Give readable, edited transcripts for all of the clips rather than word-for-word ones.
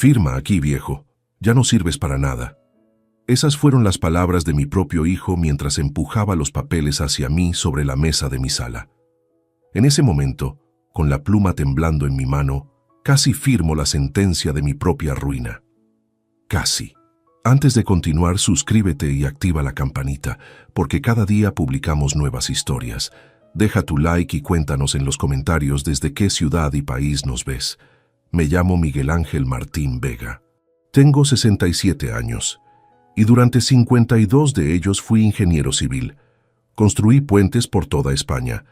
Firma aquí, viejo. Ya no sirves para nada. Esas fueron las palabras de mi propio hijo mientras empujaba los papeles hacia mí sobre la mesa de mi sala. En ese momento, con la pluma temblando en mi mano, casi firmo la sentencia de mi propia ruina. Casi. Antes de continuar, suscríbete y activa la campanita, porque cada día publicamos nuevas historias. Deja tu like y cuéntanos en los comentarios desde qué ciudad y país nos ves. Me llamo Miguel Ángel Martín Vega. Tengo 67 años, y durante 52 de ellos fui ingeniero civil. Construí puentes por toda España,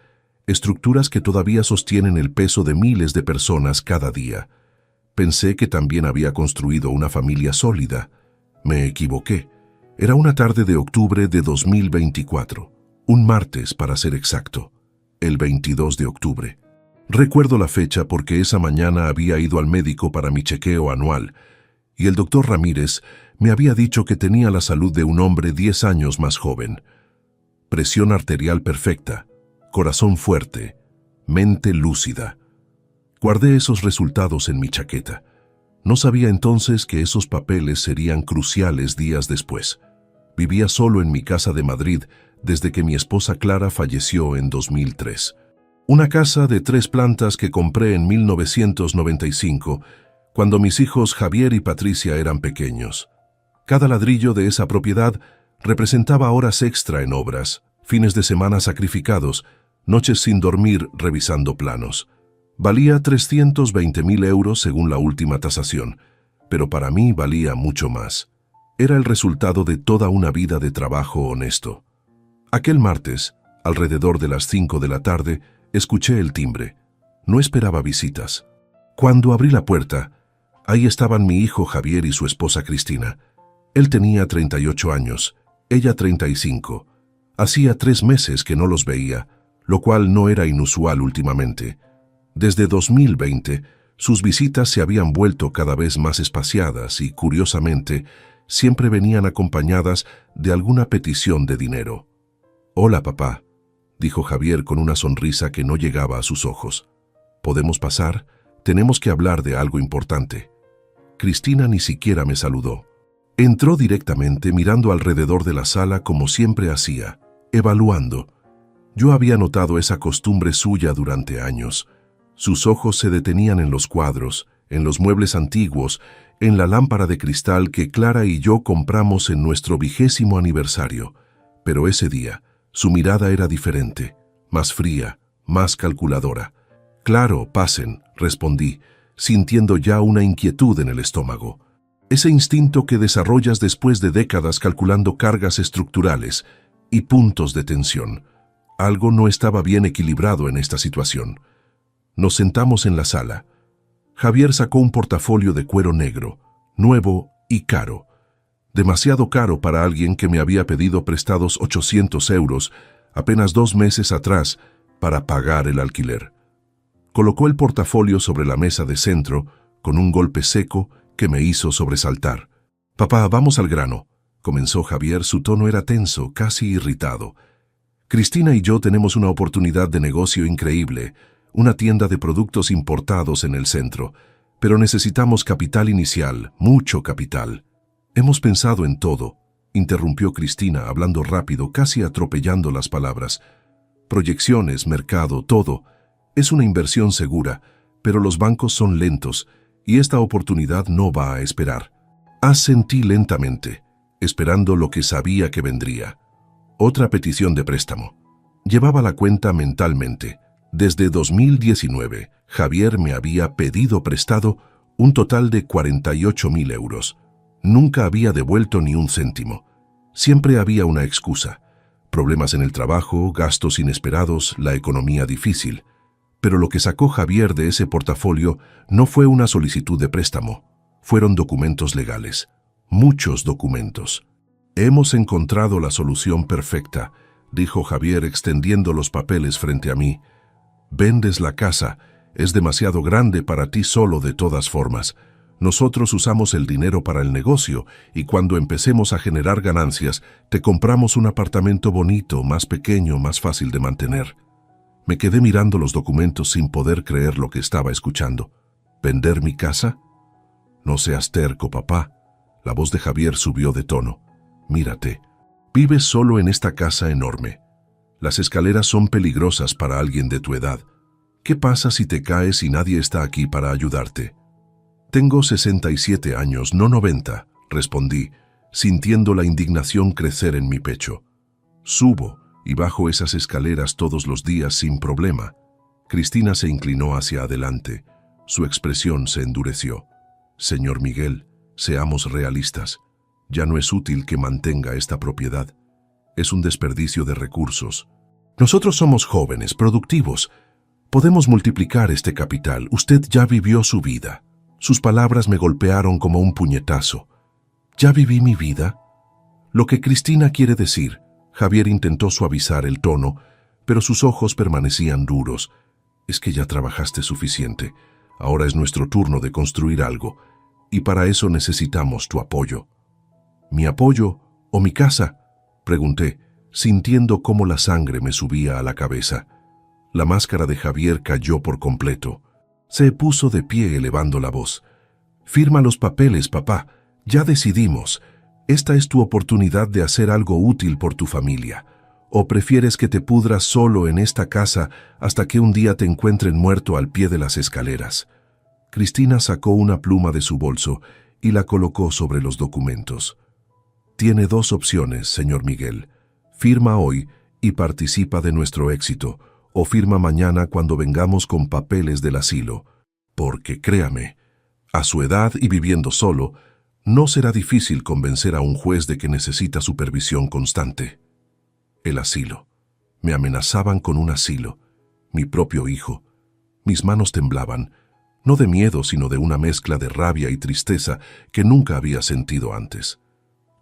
estructuras que todavía sostienen el peso de miles de personas cada día. Pensé que también había construido una familia sólida. Me equivoqué. Era una tarde de octubre de 2024, un martes para ser exacto, el 22 de octubre. Recuerdo la fecha porque esa mañana había ido al médico para mi chequeo anual, y el doctor Ramírez me había dicho que tenía la salud de un hombre 10 años más joven. Presión arterial perfecta, corazón fuerte, mente lúcida. Guardé esos resultados en mi chaqueta. No sabía entonces que esos papeles serían cruciales días después. Vivía solo en mi casa de Madrid desde que mi esposa Clara falleció en 2003. Una casa de 3 plantas que compré en 1995, cuando mis hijos Javier y Patricia eran pequeños. Cada ladrillo de esa propiedad representaba horas extra en obras, fines de semana sacrificados, noches sin dormir revisando planos. Valía 320.000 euros según la última tasación, pero para mí valía mucho más. Era el resultado de toda una vida de trabajo honesto. Aquel martes, alrededor de las 5 de la tarde, escuché el timbre. No esperaba visitas. Cuando abrí la puerta, ahí estaban mi hijo Javier y su esposa Cristina. Él tenía 38 años, ella 35. Hacía 3 meses que no los veía, lo cual no era inusual últimamente. Desde 2020, sus visitas se habían vuelto cada vez más espaciadas y, curiosamente, siempre venían acompañadas de alguna petición de dinero. «Hola, papá», dijo Javier con una sonrisa que no llegaba a sus ojos. «¿Podemos pasar? Tenemos que hablar de algo importante». Cristina ni siquiera me saludó. Entró directamente mirando alrededor de la sala como siempre hacía, evaluando. Yo había notado esa costumbre suya durante años. Sus ojos se detenían en los cuadros, en los muebles antiguos, en la lámpara de cristal que Clara y yo compramos en nuestro 20º aniversario. Pero ese día, su mirada era diferente, más fría, más calculadora. «Claro, pasen», respondí, sintiendo ya una inquietud en el estómago. Ese instinto que desarrollas después de décadas calculando cargas estructurales y puntos de tensión. Algo no estaba bien equilibrado en esta situación. Nos sentamos en la sala. Javier sacó un portafolio de cuero negro, nuevo y caro. Demasiado caro para alguien que me había pedido prestados 800 euros apenas 2 meses atrás para pagar el alquiler. Colocó el portafolio sobre la mesa de centro con un golpe seco que me hizo sobresaltar. «Papá, vamos al grano», comenzó Javier. Su tono era tenso, casi irritado. «Cristina y yo tenemos una oportunidad de negocio increíble, una tienda de productos importados en el centro, pero necesitamos capital inicial, mucho capital». «Hemos pensado en todo», interrumpió Cristina, hablando rápido, casi atropellando las palabras. «Proyecciones, mercado, todo. Es una inversión segura, pero los bancos son lentos y esta oportunidad no va a esperar». Asentí lentamente, esperando lo que sabía que vendría. Otra petición de préstamo. Llevaba la cuenta mentalmente. Desde 2019, Javier me había pedido prestado un total de 48.000 euros. Nunca había devuelto ni un céntimo. Siempre había una excusa. Problemas en el trabajo, gastos inesperados, la economía difícil. Pero lo que sacó Javier de ese portafolio no fue una solicitud de préstamo. Fueron documentos legales. Muchos documentos. «Hemos encontrado la solución perfecta», dijo Javier extendiendo los papeles frente a mí. «Vendes la casa. Es demasiado grande para ti solo de todas formas. Nosotros usamos el dinero para el negocio y cuando empecemos a generar ganancias, te compramos un apartamento bonito, más pequeño, más fácil de mantener». Me quedé mirando los documentos sin poder creer lo que estaba escuchando. ¿Vender mi casa? No seas terco, papá. La voz de Javier subió de tono. Mírate. Vives solo en esta casa enorme. Las escaleras son peligrosas para alguien de tu edad. ¿Qué pasa si te caes y nadie está aquí para ayudarte? Tengo 67 años, no 90, respondí, sintiendo la indignación crecer en mi pecho. Subo y bajo esas escaleras todos los días sin problema. Cristina se inclinó hacia adelante. Su expresión se endureció. Señor Miguel, seamos realistas. Ya no es útil que mantenga esta propiedad. Es un desperdicio de recursos. Nosotros somos jóvenes, productivos. Podemos multiplicar este capital. Usted ya vivió su vida. Sus palabras me golpearon como un puñetazo. ¿Ya viví mi vida? Lo que Cristina quiere decir. Javier intentó suavizar el tono, pero sus ojos permanecían duros. Es que ya trabajaste suficiente. Ahora es nuestro turno de construir algo, y para eso necesitamos tu apoyo. ¿Mi apoyo o mi casa?, pregunté, sintiendo cómo la sangre me subía a la cabeza. La máscara de Javier cayó por completo. Se puso de pie elevando la voz. Firma los papeles, papá. Ya decidimos. Esta es tu oportunidad de hacer algo útil por tu familia. ¿O prefieres que te pudras solo en esta casa hasta que un día te encuentren muerto al pie de las escaleras? Cristina sacó una pluma de su bolso y la colocó sobre los documentos. Tiene dos opciones, señor Miguel. Firma hoy y participa de nuestro éxito, o firma mañana cuando vengamos con papeles del asilo. Porque créame, a su edad y viviendo solo, no será difícil convencer a un juez de que necesita supervisión constante. El asilo. Me amenazaban con un asilo. Mi propio hijo. Mis manos temblaban, no de miedo, sino de una mezcla de rabia y tristeza que nunca había sentido antes.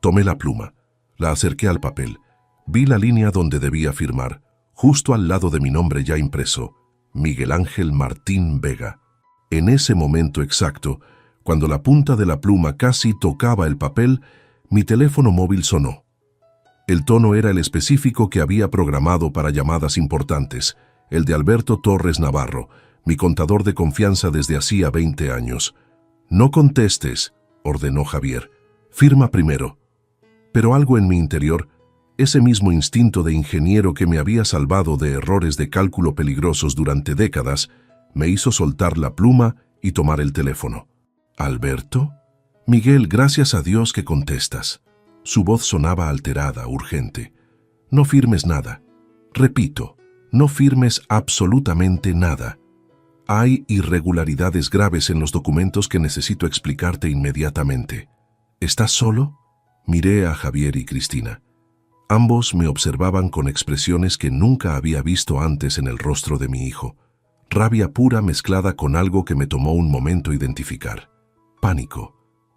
Tomé la pluma, la acerqué al papel, vi la línea donde debía firmar, justo al lado de mi nombre ya impreso, Miguel Ángel Martín Vega. En ese momento exacto, cuando la punta de la pluma casi tocaba el papel, mi teléfono móvil sonó. El tono era el específico que había programado para llamadas importantes, el de Alberto Torres Navarro, mi contador de confianza desde hacía 20 años. «No contestes», ordenó Javier. «Firma primero». Pero algo en mi interior, ese mismo instinto de ingeniero que me había salvado de errores de cálculo peligrosos durante décadas, me hizo soltar la pluma y tomar el teléfono. «¿Alberto?» «Miguel, gracias a Dios que contestas». Su voz sonaba alterada, urgente. «No firmes nada. Repito, no firmes absolutamente nada. Hay irregularidades graves en los documentos que necesito explicarte inmediatamente. ¿Estás solo?». Miré a Javier y Cristina. Ambos me observaban con expresiones que nunca había visto antes en el rostro de mi hijo. Rabia pura mezclada con algo que me tomó un momento identificar. Pánico.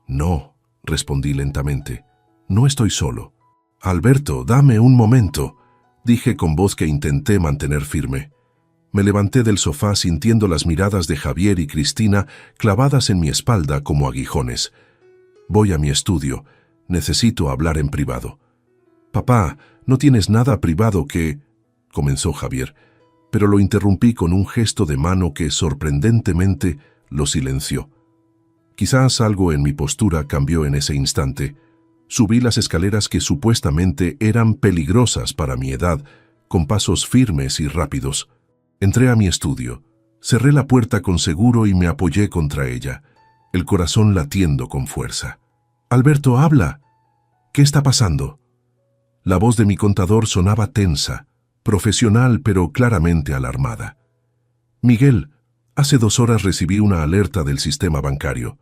«No», respondí lentamente. «No estoy solo». «Alberto, dame un momento», dije con voz que intenté mantener firme. Me levanté del sofá sintiendo las miradas de Javier y Cristina clavadas en mi espalda como aguijones. «Voy a mi estudio. Necesito hablar en privado». «Papá, no tienes nada privado que...», comenzó Javier, pero lo interrumpí con un gesto de mano que sorprendentemente lo silenció. Quizás algo en mi postura cambió en ese instante. Subí las escaleras que supuestamente eran peligrosas para mi edad, con pasos firmes y rápidos. Entré a mi estudio, cerré la puerta con seguro y me apoyé contra ella, el corazón latiendo con fuerza. «Alberto, habla. ¿Qué está pasando?». La voz de mi contador sonaba tensa, profesional pero claramente alarmada. «Miguel, hace 2 horas recibí una alerta del sistema bancario.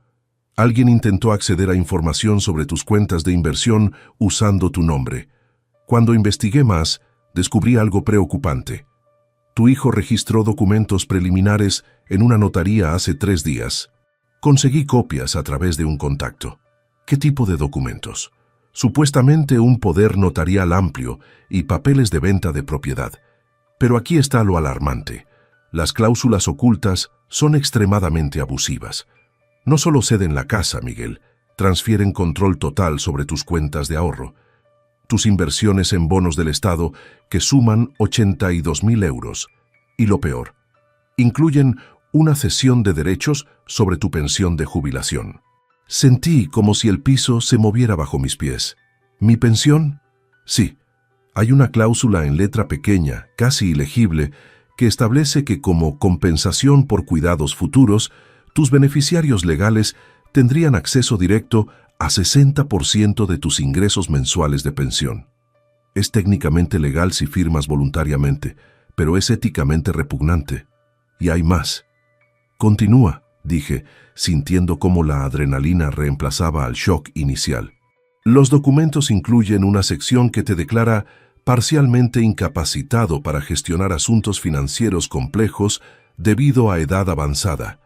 Alguien intentó acceder a información sobre tus cuentas de inversión usando tu nombre. Cuando investigué más, descubrí algo preocupante. Tu hijo registró documentos preliminares en una notaría hace 3 días. Conseguí copias a través de un contacto». «¿Qué tipo de documentos?». «Supuestamente un poder notarial amplio y papeles de venta de propiedad. Pero aquí está lo alarmante. Las cláusulas ocultas son extremadamente abusivas. No solo ceden la casa, Miguel, transfieren control total sobre tus cuentas de ahorro. Tus inversiones en bonos del Estado, que suman 82.000 euros. Y lo peor, incluyen una cesión de derechos sobre tu pensión de jubilación». Sentí como si el piso se moviera bajo mis pies. ¿Mi pensión? Sí. Hay una cláusula en letra pequeña, casi ilegible, que establece que como compensación por cuidados futuros, tus beneficiarios legales tendrían acceso directo a 60% de tus ingresos mensuales de pensión. Es técnicamente legal si firmas voluntariamente, pero es éticamente repugnante. Y hay más. Continúa, dije, sintiendo cómo la adrenalina reemplazaba al shock inicial. Los documentos incluyen una sección que te declara parcialmente incapacitado para gestionar asuntos financieros complejos debido a edad avanzada.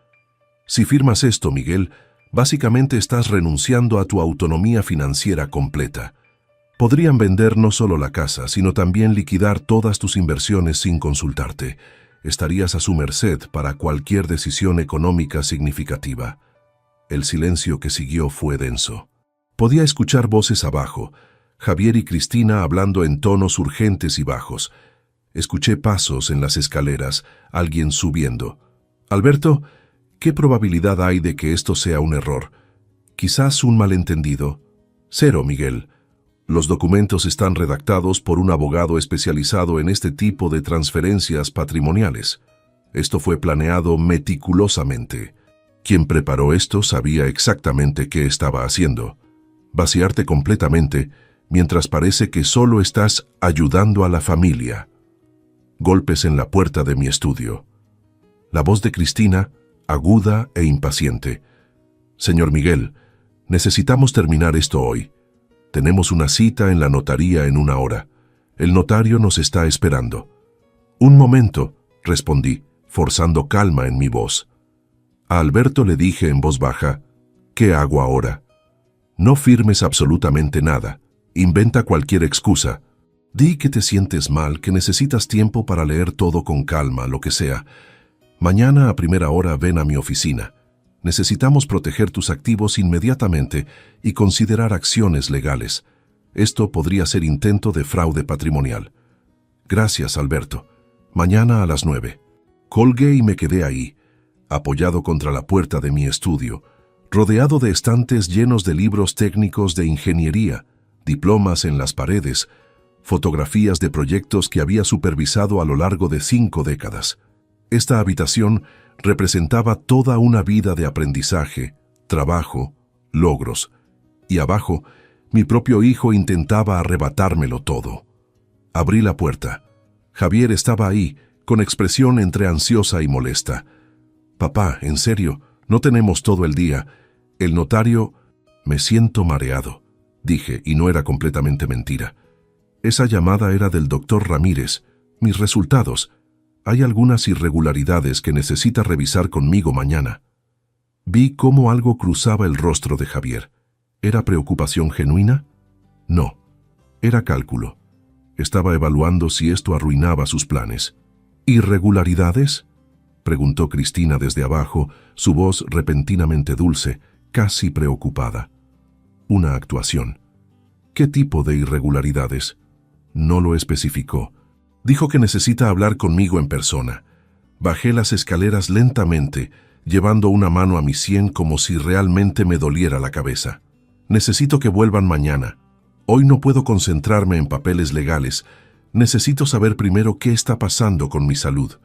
Si firmas esto, Miguel, básicamente estás renunciando a tu autonomía financiera completa. Podrían vender no solo la casa, sino también liquidar todas tus inversiones sin consultarte. Estarías a su merced para cualquier decisión económica significativa. El silencio que siguió fue denso. Podía escuchar voces abajo, Javier y Cristina hablando en tonos urgentes y bajos. Escuché pasos en las escaleras, alguien subiendo. Alberto, ¿qué probabilidad hay de que esto sea un error? Quizás un malentendido. Cero, Miguel. Los documentos están redactados por un abogado especializado en este tipo de transferencias patrimoniales. Esto fue planeado meticulosamente. Quien preparó esto sabía exactamente qué estaba haciendo. Vaciarte completamente, mientras parece que solo estás ayudando a la familia. Golpes en la puerta de mi estudio. La voz de Cristina, aguda e impaciente. Señor Miguel, necesitamos terminar esto hoy. Tenemos una cita en la notaría en 1 hora. El notario nos está esperando. Un momento, respondí, forzando calma en mi voz. A Alberto le dije en voz baja, ¿qué hago ahora? No firmes absolutamente nada. Inventa cualquier excusa. Di que te sientes mal, que necesitas tiempo para leer todo con calma, lo que sea. Mañana a 1:00 hora ven a mi oficina. Necesitamos proteger tus activos inmediatamente y considerar acciones legales. Esto podría ser intento de fraude patrimonial. Gracias, Alberto. Mañana a las 9. Colgué y me quedé ahí, apoyado contra la puerta de mi estudio, rodeado de estantes llenos de libros técnicos de ingeniería, diplomas en las paredes, fotografías de proyectos que había supervisado a lo largo de 5 décadas. Esta habitación representaba toda una vida de aprendizaje, trabajo, logros. Y abajo, mi propio hijo intentaba arrebatármelo todo. Abrí la puerta. Javier estaba ahí, con expresión entre ansiosa y molesta. Papá, en serio, no tenemos todo el día. El notario... Me siento mareado, dije, y no era completamente mentira. Esa llamada era del doctor Ramírez. Mis resultados. Hay algunas irregularidades que necesita revisar conmigo mañana. Vi cómo algo cruzaba el rostro de Javier. ¿Era preocupación genuina? No. Era cálculo. Estaba evaluando si esto arruinaba sus planes. ¿Irregularidades?, preguntó Cristina desde abajo, su voz repentinamente dulce, casi preocupada. Una actuación. ¿Qué tipo de irregularidades? No lo especificó. Dijo que necesita hablar conmigo en persona. Bajé las escaleras lentamente, llevando una mano a mi sien como si realmente me doliera la cabeza. Necesito que vuelvan mañana. Hoy no puedo concentrarme en papeles legales. Necesito saber primero qué está pasando con mi salud.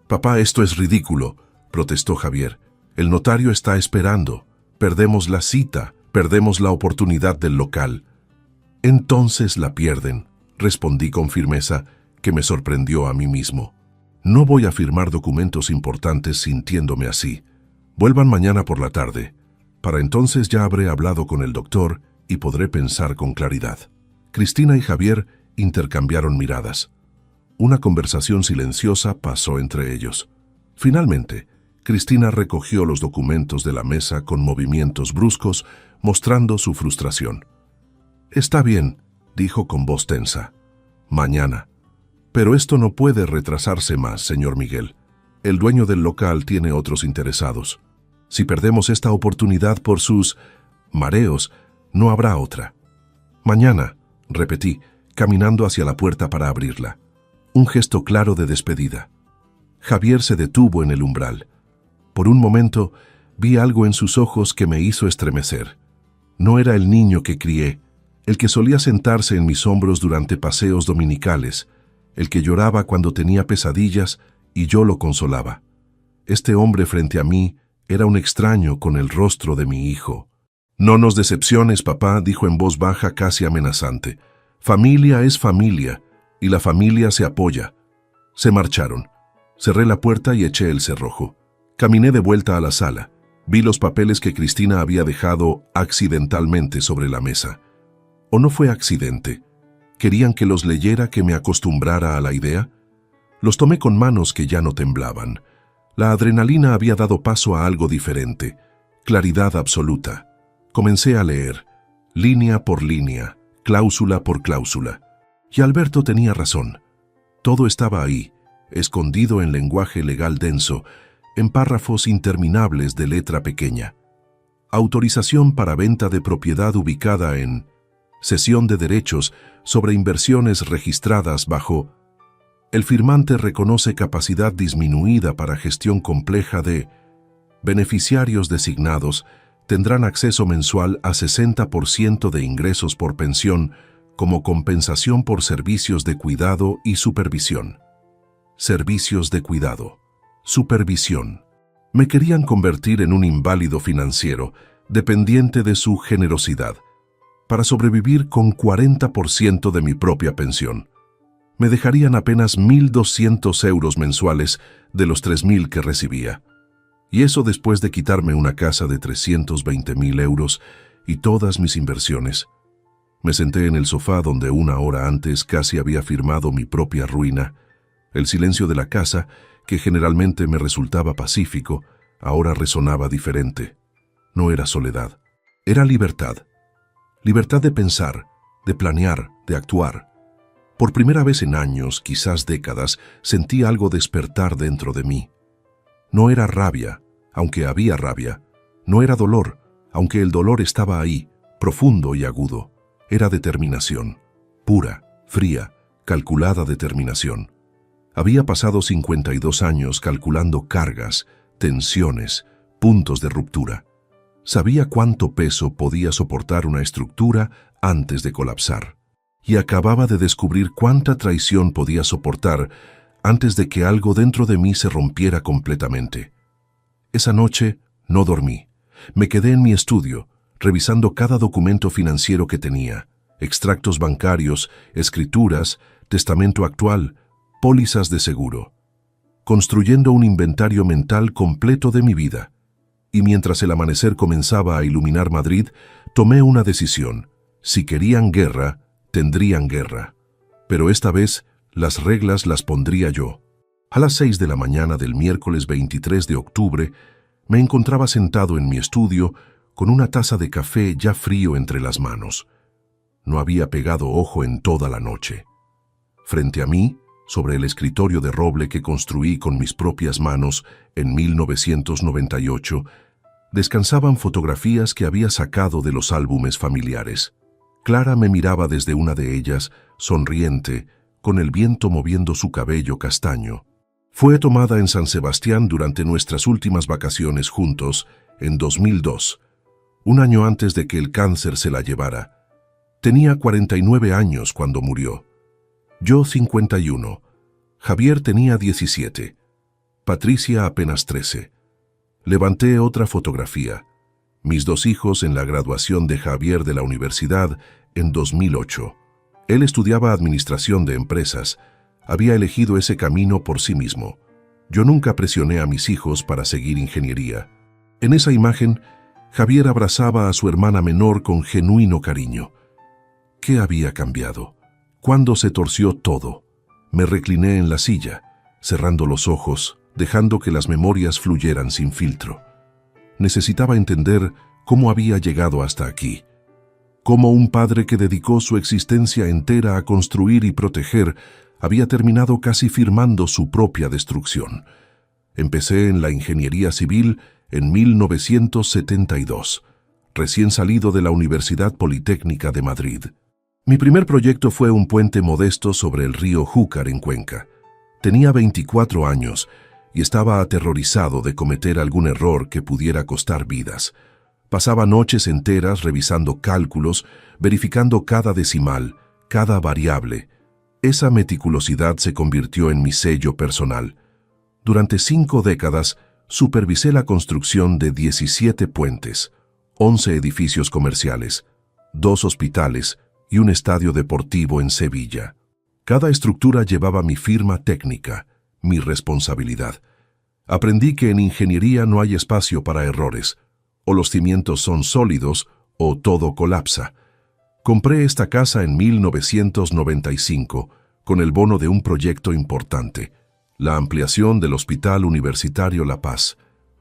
Papá, esto es ridículo, protestó Javier. El notario está esperando. Perdemos la cita, perdemos la oportunidad del local. Entonces la pierden, respondí con firmeza, que me sorprendió a mí mismo. No voy a firmar documentos importantes sintiéndome así. Vuelvan mañana por la tarde. Para entonces ya habré hablado con el doctor y podré pensar con claridad. Cristina y Javier intercambiaron miradas. Una conversación silenciosa pasó entre ellos. Finalmente, Cristina recogió los documentos de la mesa con movimientos bruscos, mostrando su frustración. «Está bien», dijo con voz tensa. «Mañana. Pero esto no puede retrasarse más, señor Miguel. El dueño del local tiene otros interesados. Si perdemos esta oportunidad por sus mareos, no habrá otra». «Mañana», repetí, caminando hacia la puerta para abrirla. Un gesto claro de despedida. Javier se detuvo en el umbral. Por un momento, Vi algo en sus ojos que me hizo estremecer. No era el niño que crié, el que solía sentarse en mis hombros durante paseos dominicales, el que lloraba cuando tenía pesadillas y yo lo consolaba. Este hombre frente a mí era un extraño con el rostro de mi hijo. «No nos decepciones, papá», dijo en voz baja casi amenazante. «Familia es familia, y la familia se apoya». Se marcharon. Cerré la puerta y eché el cerrojo. Caminé de vuelta a la sala. Vi los papeles que Cristina había dejado accidentalmente sobre la mesa. ¿O no fue accidente? ¿Querían que los leyera, que me acostumbrara a la idea? Los tomé con manos que ya no temblaban. La adrenalina había dado paso a algo diferente, claridad absoluta. Comencé a leer, línea por línea, cláusula por cláusula. Y Alberto tenía razón. Todo estaba ahí, escondido en lenguaje legal denso, en párrafos interminables de letra pequeña. Autorización para venta de propiedad ubicada en cesión de derechos sobre inversiones registradas bajo. El firmante reconoce capacidad disminuida para gestión compleja de beneficiarios designados tendrán acceso mensual a 60% de ingresos por pensión como compensación por servicios de cuidado y supervisión. Servicios de cuidado. Supervisión. Me querían convertir en un inválido financiero, dependiente de su generosidad, para sobrevivir con 40% de mi propia pensión. Me dejarían apenas 1.200 euros mensuales de los 3.000 que recibía. Y eso después de quitarme una casa de 320.000 euros y todas mis inversiones. Me senté en el sofá donde una hora antes casi había firmado mi propia ruina. El silencio de la casa, que generalmente me resultaba pacífico, ahora resonaba diferente. No era soledad, era libertad. Libertad de pensar, de planear, de actuar. Por primera vez en años, quizás décadas, sentí algo despertar dentro de mí. No era rabia, aunque había rabia. No era dolor, aunque el dolor estaba ahí, profundo y agudo. Era determinación, pura, fría, calculada determinación. Había pasado 52 años calculando cargas, tensiones, puntos de ruptura. Sabía cuánto peso podía soportar una estructura antes de colapsar. Y acababa de descubrir cuánta traición podía soportar antes de que algo dentro de mí se rompiera completamente. Esa noche no dormí. Me quedé en mi estudio, revisando cada documento financiero que tenía, extractos bancarios, escrituras, testamento actual, pólizas de seguro, construyendo un inventario mental completo de mi vida. Y mientras el amanecer comenzaba a iluminar Madrid, tomé una decisión. Si querían guerra, tendrían guerra. Pero esta vez, las reglas las pondría yo. A las 6 de la mañana del miércoles 23 de octubre, me encontraba sentado en mi estudio con una taza de café ya frío entre las manos. No había pegado ojo en toda la noche. Frente a mí, sobre el escritorio de roble que construí con mis propias manos en 1998, descansaban fotografías que había sacado de los álbumes familiares. Clara me miraba desde una de ellas, sonriente, con el viento moviendo su cabello castaño. Fue tomada en San Sebastián durante nuestras últimas vacaciones juntos, en 2002, un año antes de que el cáncer se la llevara. Tenía 49 años cuando murió. Yo 51. Javier tenía 17. Patricia apenas 13. Levanté otra fotografía. Mis dos hijos en la graduación de Javier de la universidad en 2008. Él estudiaba administración de empresas. Había elegido ese camino por sí mismo. Yo nunca presioné a mis hijos para seguir ingeniería. En esa imagen, Javier abrazaba a su hermana menor con genuino cariño. ¿Qué había cambiado? ¿Cuándo se torció todo? Me recliné en la silla, cerrando los ojos, dejando que las memorias fluyeran sin filtro. Necesitaba entender cómo había llegado hasta aquí. Cómo un padre que dedicó su existencia entera a construir y proteger había terminado casi firmando su propia destrucción. Empecé en la ingeniería civil en 1972, recién salido de la Universidad Politécnica de Madrid. Mi primer proyecto fue un puente modesto sobre el río Júcar en Cuenca. Tenía 24 años y estaba aterrorizado de cometer algún error que pudiera costar vidas. Pasaba noches enteras revisando cálculos, verificando cada decimal, cada variable. Esa meticulosidad se convirtió en mi sello personal. Durante 5 décadas, supervisé la construcción de 17 puentes, 11 edificios comerciales, 2 hospitales y un estadio deportivo en Sevilla. Cada estructura llevaba mi firma técnica, mi responsabilidad. Aprendí que en ingeniería no hay espacio para errores. O los cimientos son sólidos o todo colapsa. Compré esta casa en 1995 con el bono de un proyecto importante, la ampliación del Hospital Universitario La Paz.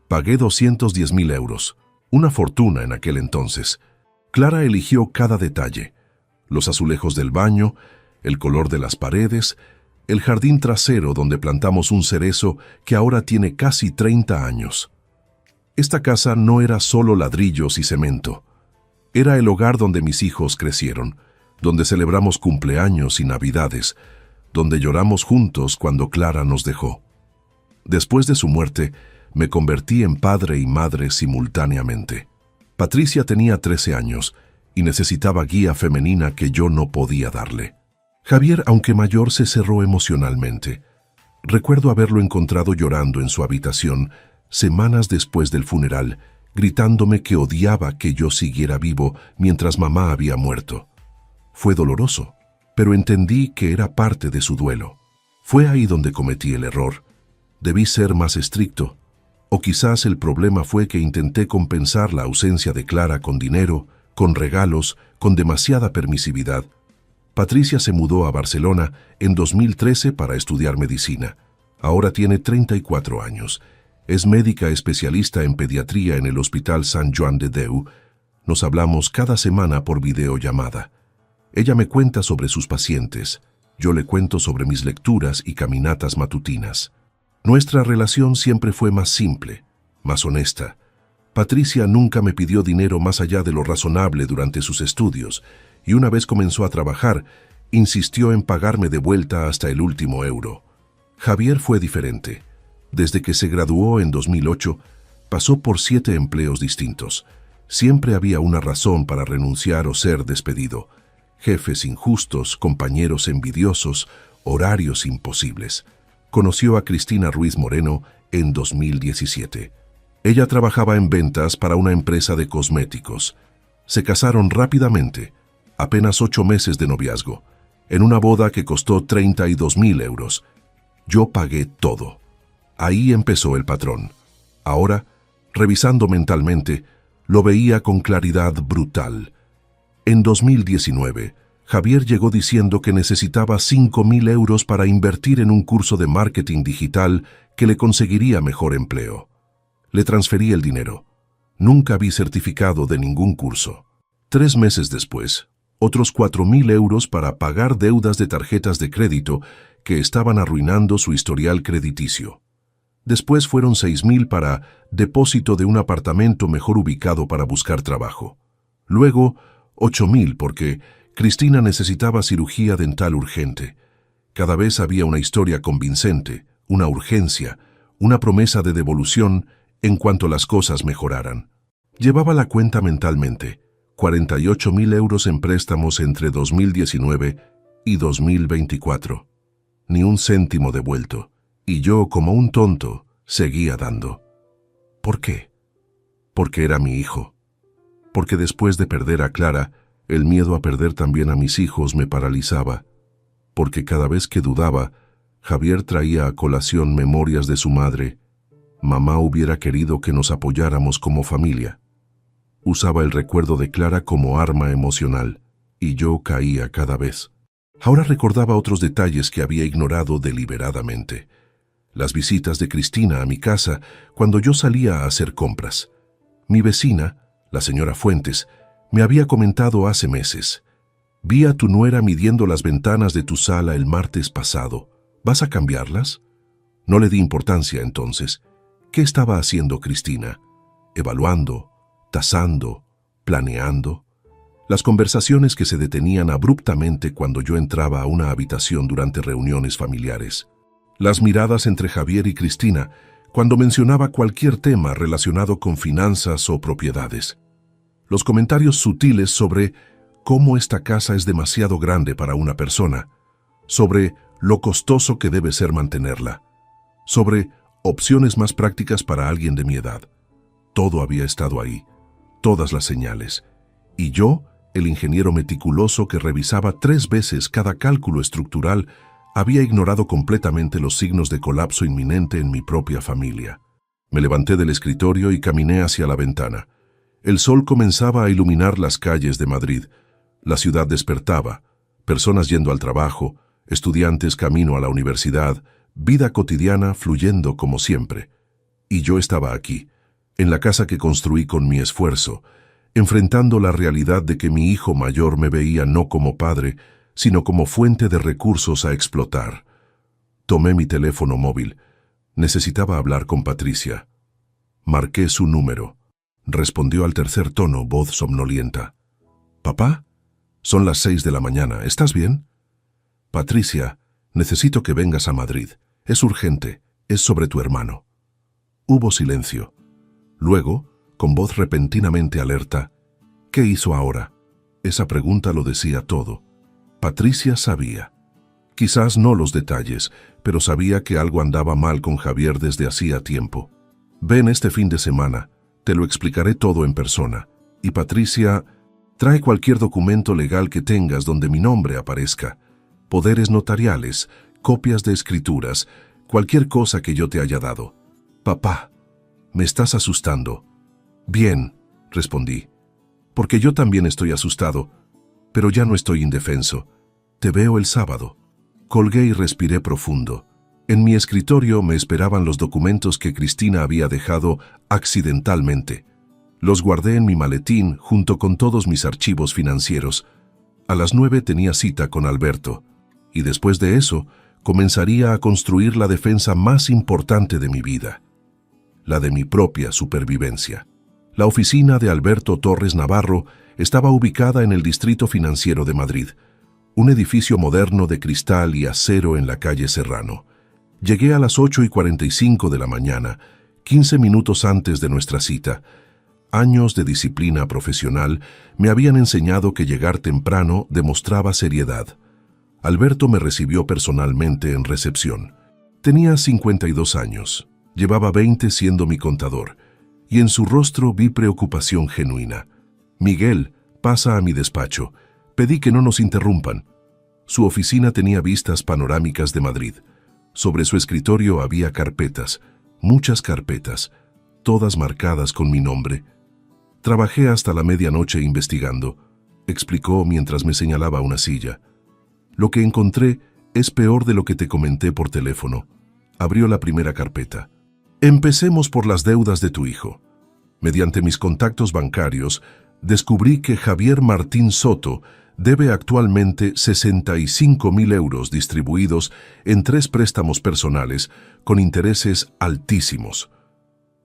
Pagué 210.000 euros, una fortuna en aquel entonces. Clara eligió cada detalle: los azulejos del baño, el color de las paredes, el jardín trasero donde plantamos un cerezo que ahora tiene casi 30 años. Esta casa no era solo ladrillos y cemento. Era el hogar donde mis hijos crecieron, donde celebramos cumpleaños y navidades, donde lloramos juntos cuando Clara nos dejó. Después de su muerte, me convertí en padre y madre simultáneamente. Patricia tenía 13 años y necesitaba guía femenina que yo no podía darle. Javier, aunque mayor, se cerró emocionalmente. Recuerdo haberlo encontrado llorando en su habitación semanas después del funeral, gritándome que odiaba que yo siguiera vivo mientras mamá había muerto. Fue doloroso, pero entendí que era parte de su duelo. Fue ahí donde cometí el error. Debí ser más estricto, o quizás el problema fue que intenté compensar la ausencia de Clara con dinero, con regalos, con demasiada permisividad. Patricia se mudó a Barcelona en 2013 para estudiar medicina. Ahora tiene 34 años. Es médica especialista en pediatría en el Hospital Sant Joan de Déu. Nos hablamos cada semana por videollamada. Ella me cuenta sobre sus pacientes. Yo le cuento sobre mis lecturas y caminatas matutinas. Nuestra relación siempre fue más simple, más honesta. Patricia nunca me pidió dinero más allá de lo razonable durante sus estudios, y una vez comenzó a trabajar, insistió en pagarme de vuelta hasta el último euro. Javier fue diferente. Desde que se graduó en 2008, pasó por 7 empleos distintos. Siempre había una razón para renunciar o ser despedido. Jefes injustos, compañeros envidiosos, horarios imposibles. Conoció a Cristina Ruiz Moreno en 2017. Ella trabajaba en ventas para una empresa de cosméticos. Se casaron rápidamente, apenas 8 meses de noviazgo, en una boda que costó 32.000 euros. Yo pagué todo. Ahí empezó el patrón. Ahora, revisando mentalmente, lo veía con claridad brutal. En 2019, Javier llegó diciendo que necesitaba 5.000 euros para invertir en un curso de marketing digital que le conseguiría mejor empleo. Le transferí el dinero. Nunca vi certificado de ningún curso. 3 meses después, otros 4.000 euros para pagar deudas de tarjetas de crédito que estaban arruinando su historial crediticio. Después fueron 6.000 para depósito de un apartamento mejor ubicado para buscar trabajo. Luego, 8.000 porque Cristina necesitaba cirugía dental urgente. Cada vez había una historia convincente, una urgencia, una promesa de devolución en cuanto las cosas mejoraran. Llevaba la cuenta mentalmente: 48.000 euros en préstamos entre 2019 y 2024. Ni un céntimo devuelto. Y yo, como un tonto, seguía dando. ¿Por qué? Porque era mi hijo. Porque después de perder a Clara, el miedo a perder también a mis hijos me paralizaba. Porque cada vez que dudaba, Javier traía a colación memorias de su madre. Mamá hubiera querido que nos apoyáramos como familia. Usaba el recuerdo de Clara como arma emocional, y yo caía cada vez. Ahora recordaba otros detalles que había ignorado deliberadamente. Las visitas de Cristina a mi casa cuando yo salía a hacer compras. Mi vecina, la señora Fuentes, me había comentado hace meses: vi a tu nuera midiendo las ventanas de tu sala el martes pasado. ¿Vas a cambiarlas? No le di importancia entonces. ¿Qué estaba haciendo Cristina? Evaluando, tasando, planeando. Las conversaciones que se detenían abruptamente cuando yo entraba a una habitación durante reuniones familiares. Las miradas entre Javier y Cristina cuando mencionaba cualquier tema relacionado con finanzas o propiedades. Los comentarios sutiles sobre cómo esta casa es demasiado grande para una persona, sobre lo costoso que debe ser mantenerla, sobre opciones más prácticas para alguien de mi edad. Todo había estado ahí, todas las señales. Y yo, el ingeniero meticuloso que revisaba 3 veces cada cálculo estructural, había ignorado completamente los signos de colapso inminente en mi propia familia. Me levanté del escritorio y caminé hacia la ventana. El sol comenzaba a iluminar las calles de Madrid. La ciudad despertaba, personas yendo al trabajo, estudiantes camino a la universidad, vida cotidiana fluyendo como siempre. Y yo estaba aquí, en la casa que construí con mi esfuerzo, enfrentando la realidad de que mi hijo mayor me veía no como padre, sino como fuente de recursos a explotar. Tomé mi teléfono móvil. Necesitaba hablar con Patricia. Marqué su número. Respondió al tercer tono, voz somnolienta. «¿Papá? Son las 6 de la mañana. ¿Estás bien?» «Patricia, necesito que vengas a Madrid. Es urgente. Es sobre tu hermano». Hubo silencio. Luego, con voz repentinamente alerta, «¿Qué hizo ahora?» Esa pregunta lo decía todo. Patricia sabía. Quizás no los detalles, pero sabía que algo andaba mal con Javier desde hacía tiempo. «Ven este fin de semana, te lo explicaré todo en persona. Y Patricia, trae cualquier documento legal que tengas donde mi nombre aparezca. Poderes notariales, copias de escrituras, cualquier cosa que yo te haya dado». «Papá, me estás asustando». «Bien», respondí, «porque yo también estoy asustado, pero ya no estoy indefenso. Te veo el sábado». Colgué y respiré profundo. En mi escritorio me esperaban los documentos que Cristina había dejado accidentalmente. Los guardé en mi maletín junto con todos mis archivos financieros. A las 9 tenía cita con Alberto, y después de eso comenzaría a construir la defensa más importante de mi vida, la de mi propia supervivencia. La oficina de Alberto Torres Navarro estaba ubicada en el Distrito Financiero de Madrid, un edificio moderno de cristal y acero en la calle Serrano. Llegué a las 8:45 de la mañana, 15 minutos antes de nuestra cita. Años de disciplina profesional me habían enseñado que llegar temprano demostraba seriedad. Alberto me recibió personalmente en recepción. Tenía 52 años, llevaba 20 siendo mi contador, y en su rostro vi preocupación genuina. «Miguel, pasa a mi despacho. Pedí que no nos interrumpan». Su oficina tenía vistas panorámicas de Madrid. Sobre su escritorio había carpetas, muchas carpetas, todas marcadas con mi nombre. «Trabajé hasta la medianoche investigando», explicó mientras me señalaba una silla. «Lo que encontré es peor de lo que te comenté por teléfono». Abrió la primera carpeta. «Empecemos por las deudas de tu hijo. Mediante mis contactos bancarios, descubrí que Javier Martín Soto debe actualmente 65.000 euros distribuidos en 3 préstamos personales con intereses altísimos.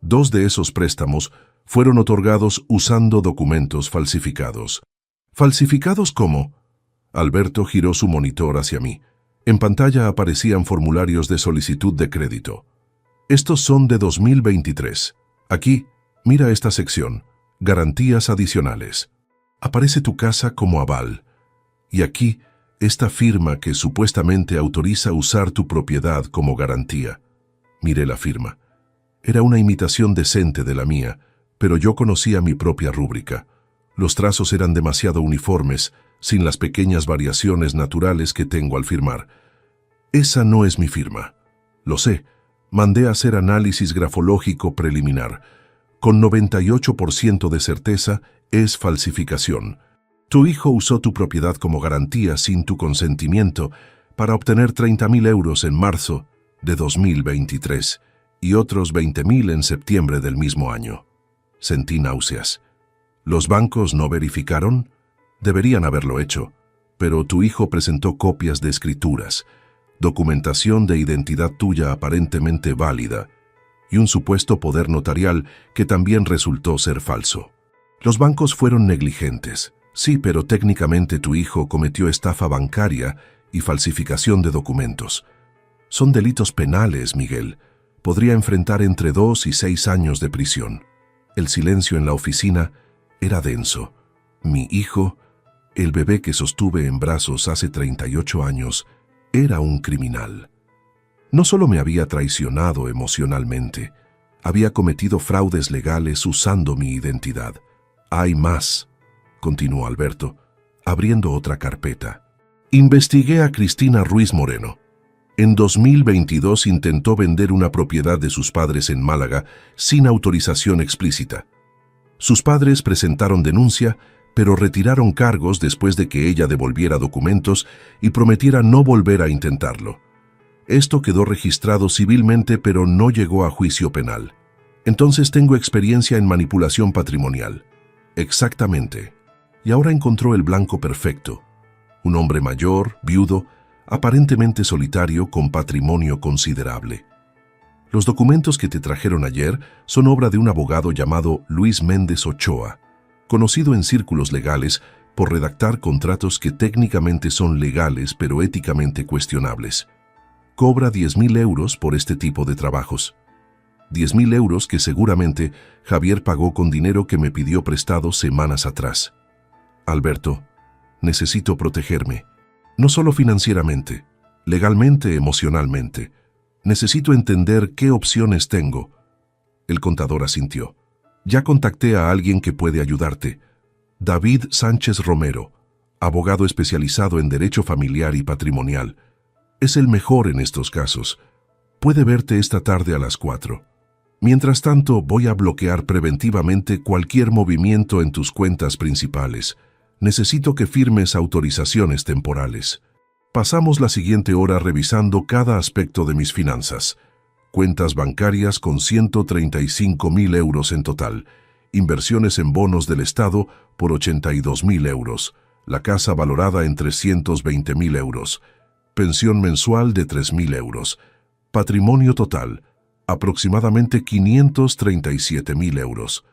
2 de esos préstamos fueron otorgados usando documentos falsificados». «¿Falsificados cómo?». Alberto giró su monitor hacia mí. En pantalla aparecían formularios de solicitud de crédito. «Estos son de 2023. Aquí, mira esta sección. Garantías adicionales. Aparece tu casa como aval. Y aquí, esta firma que supuestamente autoriza usar tu propiedad como garantía». Miré la firma. Era una imitación decente de la mía, pero yo conocía mi propia rúbrica. Los trazos eran demasiado uniformes, sin las pequeñas variaciones naturales que tengo al firmar. «Esa no es mi firma». «Lo sé. Mandé a hacer análisis grafológico preliminar. Con 98% de certeza es falsificación. Tu hijo usó tu propiedad como garantía sin tu consentimiento para obtener 30.000 euros en marzo de 2023 y otros 20.000 en septiembre del mismo año». Sentí náuseas. «¿Los bancos no verificaron?». «Deberían haberlo hecho, pero tu hijo presentó copias de escrituras, documentación de identidad tuya aparentemente válida y un supuesto poder notarial que también resultó ser falso. Los bancos fueron negligentes, sí, pero técnicamente tu hijo cometió estafa bancaria y falsificación de documentos. Son delitos penales, Miguel. Podría enfrentar entre 2 y 6 años de prisión. El silencio en la oficina era denso. Mi hijo, el bebé que sostuve en brazos hace 38 años, era un criminal. No solo me había traicionado emocionalmente, había cometido fraudes legales usando mi identidad. Hay más, continuó Alberto, abriendo otra carpeta. Investigué a Cristina Ruiz Moreno. En 2022 intentó vender una propiedad de sus padres en Málaga sin autorización explícita. Sus padres presentaron denuncia, pero retiraron cargos después de que ella devolviera documentos y prometiera no volver a intentarlo. Esto quedó registrado civilmente, pero no llegó a juicio penal. Entonces tengo experiencia en manipulación patrimonial. Exactamente. Y ahora encontró el blanco perfecto. Un hombre mayor, viudo, aparentemente solitario, con patrimonio considerable. Los documentos que te trajeron ayer son obra de un abogado llamado Luis Méndez Ochoa, conocido en círculos legales por redactar contratos que técnicamente son legales pero éticamente cuestionables. Cobra 10.000 euros por este tipo de trabajos. 10.000 euros que seguramente Javier pagó con dinero que me pidió prestado semanas atrás. Alberto, necesito protegerme. No solo financieramente, legalmente, emocionalmente. Necesito entender qué opciones tengo. El contador asintió. Ya contacté a alguien que puede ayudarte. David Sánchez Romero, abogado especializado en derecho familiar y patrimonial. Es el mejor en estos casos. Puede verte esta tarde a las 4. Mientras tanto, voy a bloquear preventivamente cualquier movimiento en tus cuentas principales. Necesito que firmes autorizaciones temporales. Pasamos la siguiente hora revisando cada aspecto de mis finanzas. Cuentas bancarias con 135.000 euros en total. Inversiones en bonos del Estado por 82.000 euros. La casa valorada en 320.000 euros. Pensión mensual de 3.000 euros. Patrimonio total, aproximadamente 537.000 euros.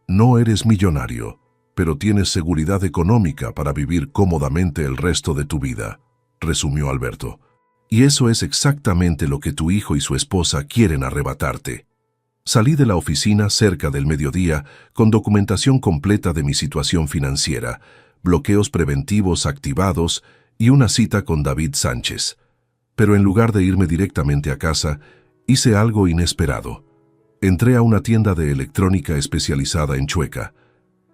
No eres millonario, pero tienes seguridad económica para vivir cómodamente el resto de tu vida, resumió Alberto. Y eso es exactamente lo que tu hijo y su esposa quieren arrebatarte. Salí de la oficina cerca del mediodía con documentación completa de mi situación financiera, bloqueos preventivos activados y una cita con David Sánchez. Pero en lugar de irme directamente a casa, hice algo inesperado. Entré a una tienda de electrónica especializada en Chueca.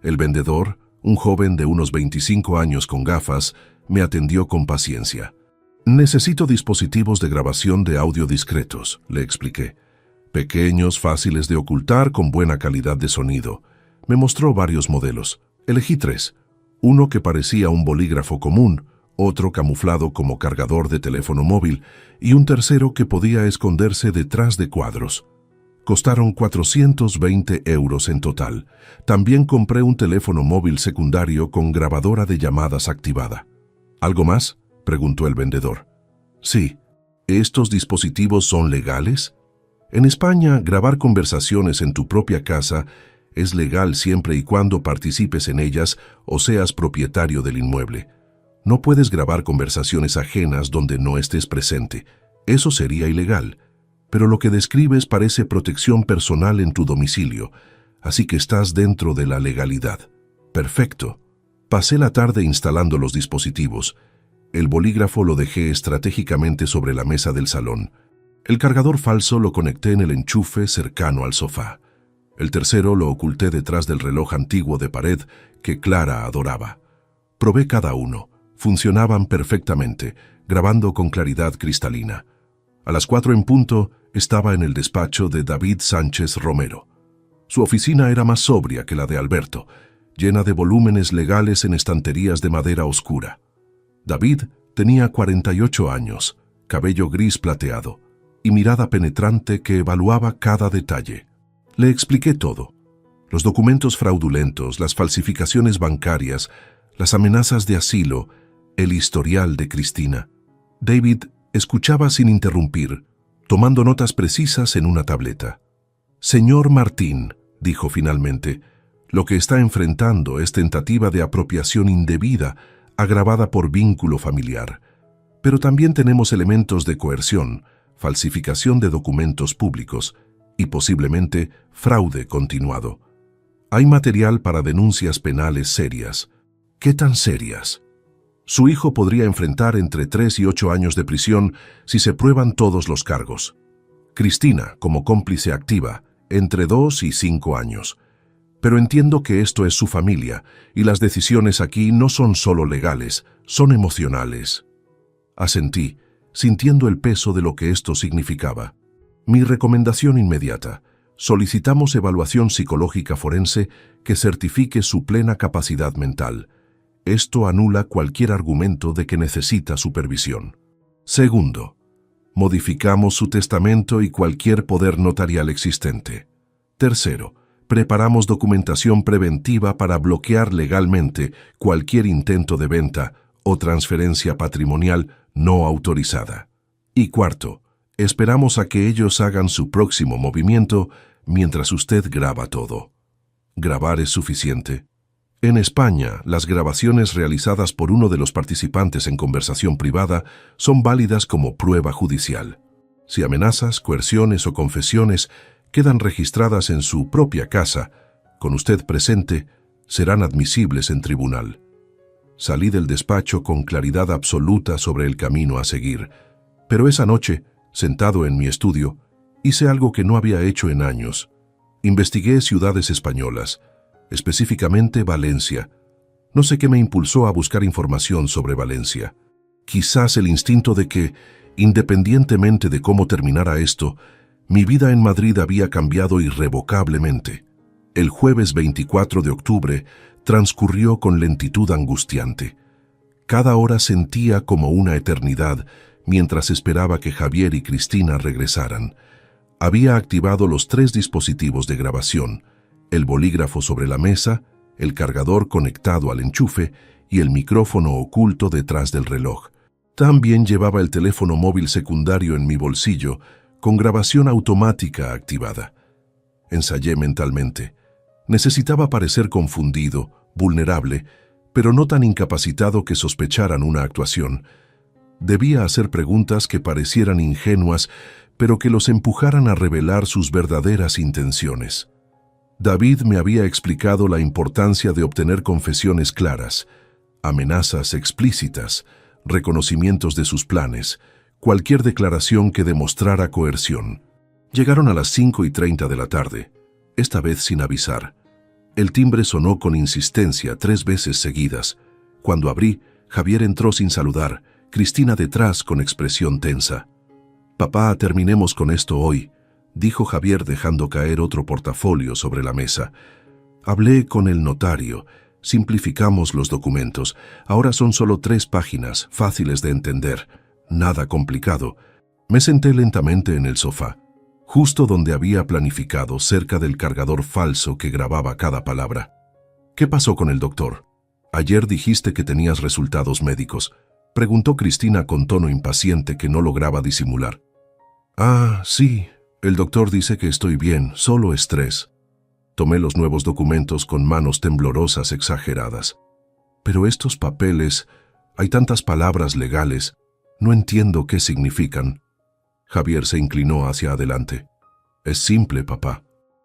El vendedor, un joven de unos 25 años con gafas, me atendió con paciencia. Necesito dispositivos de grabación de audio discretos, le expliqué. Pequeños, fáciles de ocultar, con buena calidad de sonido. Me mostró varios modelos. Elegí 3. Uno que parecía un bolígrafo común, otro camuflado como cargador de teléfono móvil y un tercero que podía esconderse detrás de cuadros. Costaron 420 euros en total. También compré un teléfono móvil secundario con grabadora de llamadas activada. ¿Algo más?, preguntó el vendedor. Sí. ¿Estos dispositivos son legales? En España, grabar conversaciones en tu propia casa es legal siempre y cuando participes en ellas o seas propietario del inmueble. No puedes grabar conversaciones ajenas donde no estés presente. Eso sería ilegal. Pero lo que describes parece protección personal en tu domicilio, así que estás dentro de la legalidad. Perfecto. Pasé la tarde instalando los dispositivos. El bolígrafo lo dejé estratégicamente sobre la mesa del salón. El cargador falso lo conecté en el enchufe cercano al sofá. El tercero lo oculté detrás del reloj antiguo de pared que Clara adoraba. Probé cada uno. Funcionaban perfectamente, grabando con claridad cristalina. A las 4 en punto, estaba en el despacho de David Sánchez Romero. Su oficina era más sobria que la de Alberto, llena de volúmenes legales en estanterías de madera oscura. David tenía 48 años, cabello gris plateado y mirada penetrante que evaluaba cada detalle. Le expliqué todo: los documentos fraudulentos, las falsificaciones bancarias, las amenazas de asilo, el historial de Cristina. David escuchaba sin interrumpir, tomando notas precisas en una tableta. «Señor Martín», dijo finalmente, «lo que está enfrentando es tentativa de apropiación indebida agravada por vínculo familiar. Pero también tenemos elementos de coerción, falsificación de documentos públicos y posiblemente fraude continuado. Hay material para denuncias penales serias. ¿Qué tan serias? Su hijo podría enfrentar entre 3 y 8 años de prisión si se prueban todos los cargos. Cristina, como cómplice activa, entre 2 y 5 años. Pero entiendo que esto es su familia y las decisiones aquí no son solo legales, son emocionales. Asentí, sintiendo el peso de lo que esto significaba. Mi recomendación inmediata: solicitamos evaluación psicológica forense que certifique su plena capacidad mental. Esto anula cualquier argumento de que necesita supervisión. Segundo, modificamos su testamento y cualquier poder notarial existente. Tercero, preparamos documentación preventiva para bloquear legalmente cualquier intento de venta o transferencia patrimonial no autorizada. Y cuarto, esperamos a que ellos hagan su próximo movimiento mientras usted graba todo. ¿Grabar es suficiente? En España, las grabaciones realizadas por uno de los participantes en conversación privada son válidas como prueba judicial. Si amenazas, coerciones o confesiones quedan registradas en su propia casa, con usted presente, serán admisibles en tribunal. Salí del despacho con claridad absoluta sobre el camino a seguir, pero esa noche, sentado en mi estudio, hice algo que no había hecho en años. Investigué ciudades españolas, específicamente Valencia. No sé qué me impulsó a buscar información sobre Valencia. Quizás el instinto de que, independientemente de cómo terminara esto, mi vida en Madrid había cambiado irrevocablemente. El jueves 24 de octubre transcurrió con lentitud angustiante. Cada hora sentía como una eternidad mientras esperaba que Javier y Cristina regresaran. Había activado los 3 dispositivos de grabación: el bolígrafo sobre la mesa, el cargador conectado al enchufe y el micrófono oculto detrás del reloj. También llevaba el teléfono móvil secundario en mi bolsillo, con grabación automática activada. Ensayé mentalmente. Necesitaba parecer confundido, vulnerable, pero no tan incapacitado que sospecharan una actuación. Debía hacer preguntas que parecieran ingenuas, pero que los empujaran a revelar sus verdaderas intenciones. David me había explicado la importancia de obtener confesiones claras, amenazas explícitas, reconocimientos de sus planes, cualquier declaración que demostrara coerción. Llegaron a las 5:30 de la tarde, esta vez sin avisar. El timbre sonó con insistencia 3 veces seguidas. Cuando abrí, Javier entró sin saludar, Cristina detrás con expresión tensa. «Papá, terminemos con esto hoy», dijo Javier dejando caer otro portafolio sobre la mesa. «Hablé con el notario, simplificamos los documentos. Ahora son solo 3 páginas, fáciles de entender, nada complicado». Me senté lentamente en el sofá, justo donde había planificado, cerca del cargador falso que grababa cada palabra. «¿Qué pasó con el doctor? Ayer dijiste que tenías resultados médicos», preguntó Cristina con tono impaciente que no lograba disimular. «Ah, sí. El doctor dice que estoy bien, solo estrés». Tomé los nuevos documentos con manos temblorosas exageradas. «Pero estos papeles, hay tantas palabras legales, no entiendo qué significan». Javier se inclinó hacia adelante. «Es simple, papá.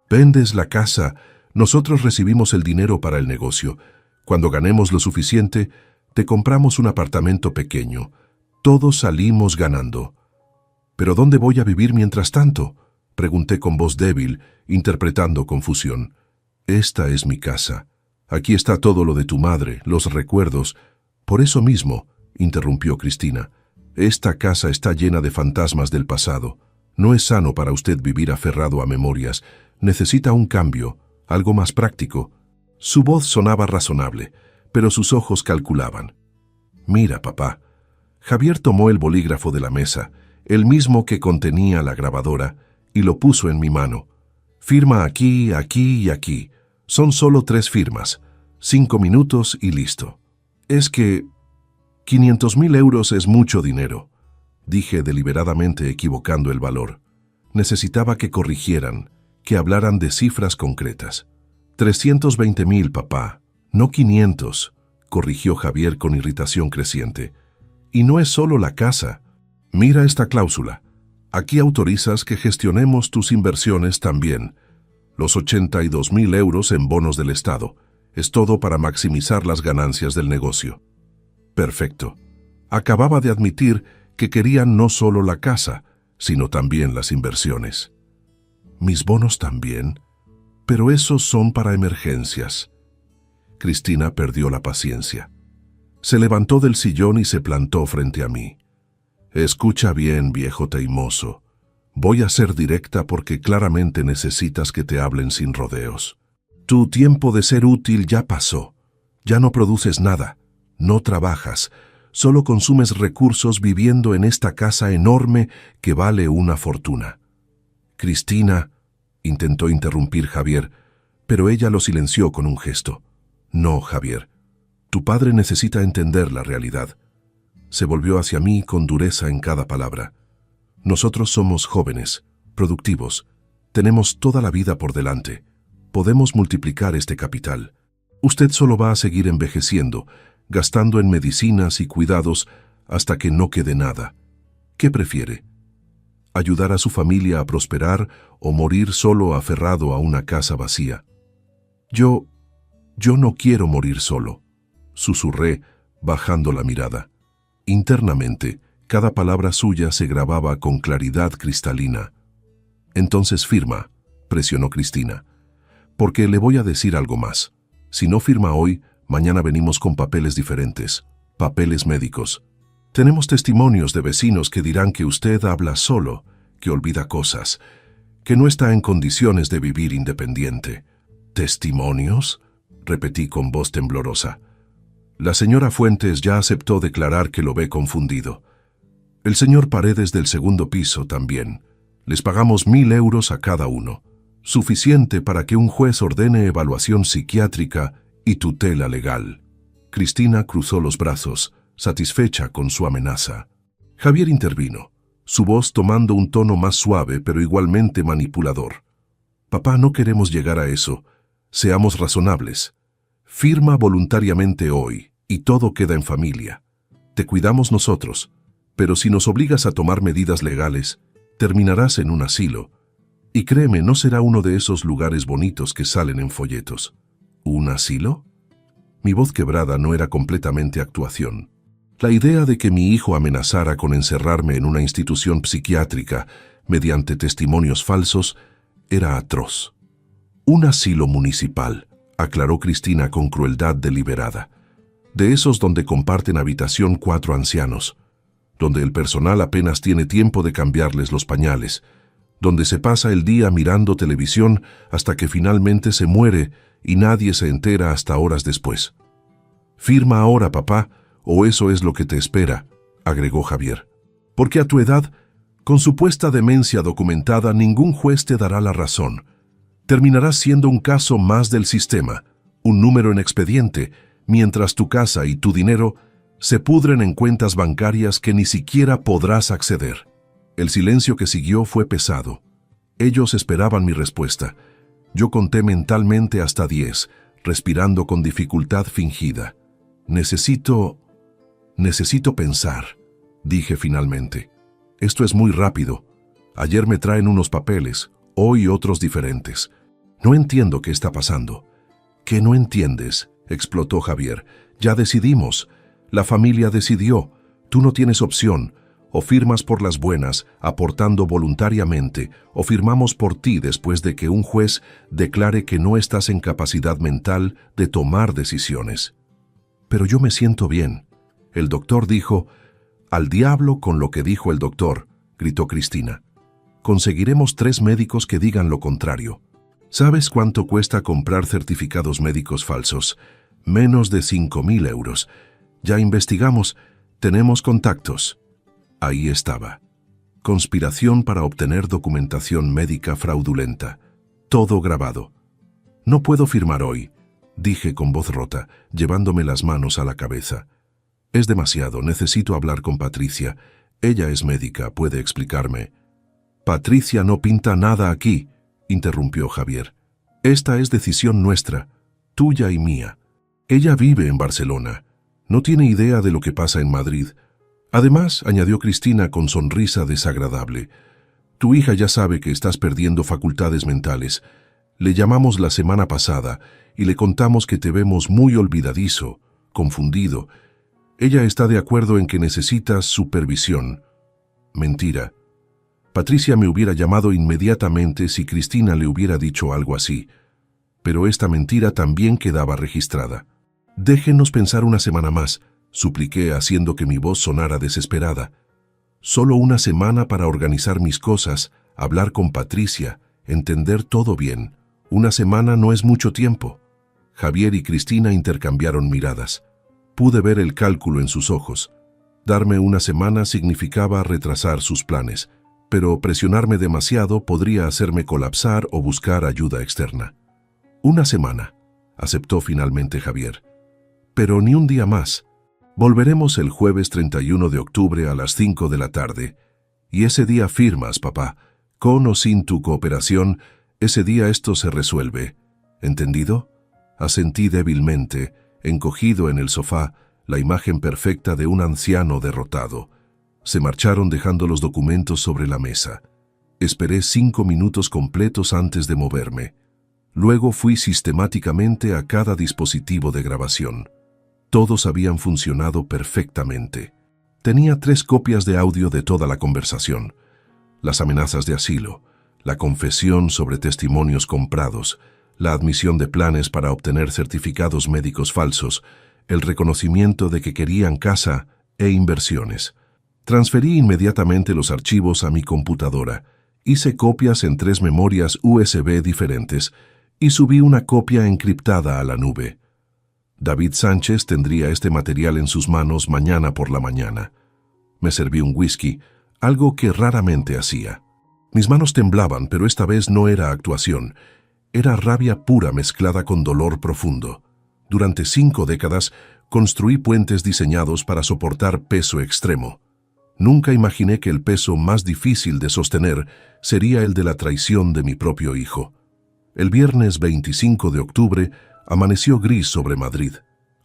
Vendes la casa, nosotros recibimos el dinero para el negocio. Cuando ganemos lo suficiente, te compramos un apartamento pequeño. Todos salimos ganando». «¿Pero dónde voy a vivir mientras tanto?», pregunté con voz débil, interpretando confusión. «Esta es mi casa. Aquí está todo lo de tu madre, los recuerdos». «Por eso mismo», interrumpió Cristina, «esta casa está llena de fantasmas del pasado. No es sano para usted vivir aferrado a memorias. Necesita un cambio, algo más práctico». Su voz sonaba razonable, pero sus ojos calculaban. «Mira, papá». Javier tomó el bolígrafo de la mesa, el mismo que contenía la grabadora, y lo puso en mi mano. «Firma aquí, aquí y aquí. Son solo 3 firmas. 5 minutos y listo». «Es que 500.000 euros es mucho dinero», dije deliberadamente equivocando el valor. Necesitaba que corrigieran, que hablaran de cifras concretas. 320.000, papá, no 500, corrigió Javier con irritación creciente. «Y no es solo la casa. Mira esta cláusula. Aquí autorizas que gestionemos tus inversiones también. Los 82.000 euros en bonos del Estado. Es todo para maximizar las ganancias del negocio. Perfecto. Acababa de admitir que querían no solo la casa, sino también las inversiones. ¿Mis bonos también? Pero esos son para emergencias. Cristina perdió la paciencia. Se levantó del sillón y se plantó frente a mí. Escucha bien, viejo teimoso. Voy a ser directa porque claramente necesitas que te hablen sin rodeos. Tu tiempo de ser útil ya pasó. Ya no produces nada. No trabajas. Solo consumes recursos viviendo en esta casa enorme que vale una fortuna. Cristina, intentó interrumpir Javier, pero ella lo silenció con un gesto. No, Javier. Tu padre necesita entender la realidad. Se volvió hacia mí con dureza en cada palabra. Nosotros somos jóvenes, productivos. Tenemos toda la vida por delante. Podemos multiplicar este capital. Usted solo va a seguir envejeciendo, gastando en medicinas y cuidados hasta que no quede nada. ¿Qué prefiere? ¿Ayudar a su familia a prosperar o morir solo aferrado a una casa vacía? Yo no quiero morir solo, susurré, bajando la mirada. Internamente, cada palabra suya se grababa con claridad cristalina. Entonces firma, presionó Cristina, porque le voy a decir algo más. Si no firma hoy, mañana venimos con papeles diferentes, papeles médicos. Tenemos testimonios de vecinos que dirán que usted habla solo, que olvida cosas, que no está en condiciones de vivir independiente. ¿Testimonios?, repetí con voz temblorosa. La señora Fuentes ya aceptó declarar que lo ve confundido. El señor Paredes del segundo piso también. Les pagamos 1.000 euros a cada uno, suficiente para que un juez ordene evaluación psiquiátrica y tutela legal. Cristina cruzó los brazos, satisfecha con su amenaza. Javier intervino, su voz tomando un tono más suave pero igualmente manipulador. Papá, no queremos llegar a eso. Seamos razonables. Firma voluntariamente hoy y todo queda en familia. Te cuidamos nosotros, pero si nos obligas a tomar medidas legales, terminarás en un asilo. Y créeme, no será uno de esos lugares bonitos que salen en folletos. ¿Un asilo? Mi voz quebrada no era completamente actuación. La idea de que mi hijo amenazara con encerrarme en una institución psiquiátrica mediante testimonios falsos era atroz. Un asilo municipal, aclaró Cristina con crueldad deliberada. De esos donde comparten habitación 4 ancianos, donde el personal apenas tiene tiempo de cambiarles los pañales, donde se pasa el día mirando televisión hasta que finalmente se muere y nadie se entera hasta horas después. Firma ahora, papá, o eso es lo que te espera, agregó Javier. Porque a tu edad, con supuesta demencia documentada, ningún juez te dará la razón. Terminarás siendo un caso más del sistema, un número en expediente, mientras tu casa y tu dinero se pudren en cuentas bancarias que ni siquiera podrás acceder. El silencio que siguió fue pesado. Ellos esperaban mi respuesta. Yo conté mentalmente hasta 10, respirando con dificultad fingida. Necesito pensar, dije finalmente. Esto es muy rápido. Ayer me traen unos papeles, hoy otros diferentes. No entiendo qué está pasando. ¿Qué no entiendes?, explotó Javier. Ya decidimos. La familia decidió. Tú no tienes opción. O firmas por las buenas, aportando voluntariamente, o firmamos por ti después de que un juez declare que no estás en capacidad mental de tomar decisiones. Pero yo me siento bien. El doctor dijo... «Al diablo con lo que dijo el doctor», gritó Cristina. «Conseguiremos 3 médicos que digan lo contrario. ¿Sabes cuánto cuesta comprar certificados médicos falsos? Menos de 5.000 euros. Ya investigamos, tenemos contactos». Ahí estaba. Conspiración para obtener documentación médica fraudulenta. Todo grabado. «No puedo firmar hoy», dije con voz rota, llevándome las manos a la cabeza. «Es demasiado, necesito hablar con Patricia. Ella es médica, puede explicarme». «Patricia no pinta nada aquí», interrumpió Javier. «Esta es decisión nuestra, tuya y mía. Ella vive en Barcelona. No tiene idea de lo que pasa en Madrid. Además», añadió Cristina con sonrisa desagradable, Tu hija ya sabe que estás perdiendo facultades mentales. Le llamamos la semana pasada y le contamos que te vemos muy olvidadizo, confundido. Ella está de acuerdo en que necesitas supervisión. Mentira. Patricia me hubiera llamado inmediatamente si Cristina le hubiera dicho algo así. Pero esta mentira también quedaba registrada. Déjenos pensar una semana más, supliqué haciendo que mi voz sonara desesperada. Solo una semana para organizar mis cosas, hablar con Patricia, entender todo bien. Una semana no es mucho tiempo. Javier y Cristina intercambiaron miradas. Pude ver el cálculo en sus ojos. Darme una semana significaba retrasar sus planes, pero presionarme demasiado podría hacerme colapsar o buscar ayuda externa. Una semana, aceptó finalmente Javier. Pero ni un día más. Volveremos el jueves 31 de octubre a las 5 de la tarde. Y ese día firmas, papá. Con o sin tu cooperación, ese día esto se resuelve. ¿Entendido? Asentí débilmente, encogido en el sofá, la imagen perfecta de un anciano derrotado. Se marcharon dejando los documentos sobre la mesa. Esperé 5 minutos completos antes de moverme. Luego fui sistemáticamente a cada dispositivo de grabación. Todos habían funcionado perfectamente. Tenía 3 copias de audio de toda la conversación. Las amenazas de asilo, la confesión sobre testimonios comprados, la admisión de planes para obtener certificados médicos falsos, el reconocimiento de que querían casa e inversiones. Transferí inmediatamente los archivos a mi computadora, hice copias en 3 memorias USB diferentes y subí una copia encriptada a la nube. David Sánchez tendría este material en sus manos mañana por la mañana. Me serví un whisky, algo que raramente hacía. Mis manos temblaban, pero esta vez no era actuación. Era rabia pura mezclada con dolor profundo. Durante 5 décadas construí puentes diseñados para soportar peso extremo. Nunca imaginé que el peso más difícil de sostener sería el de la traición de mi propio hijo. El viernes 25 de octubre amaneció gris sobre Madrid.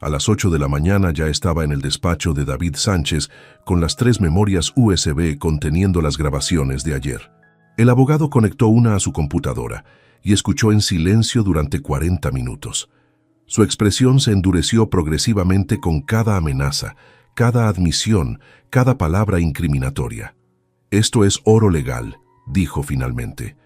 A las 8 de la mañana ya estaba en el despacho de David Sánchez con las 3 memorias USB conteniendo las grabaciones de ayer. El abogado conectó una a su computadora y escuchó en silencio durante 40 minutos. Su expresión se endureció progresivamente con cada amenaza, cada admisión, cada palabra incriminatoria. «Esto es oro legal», dijo finalmente.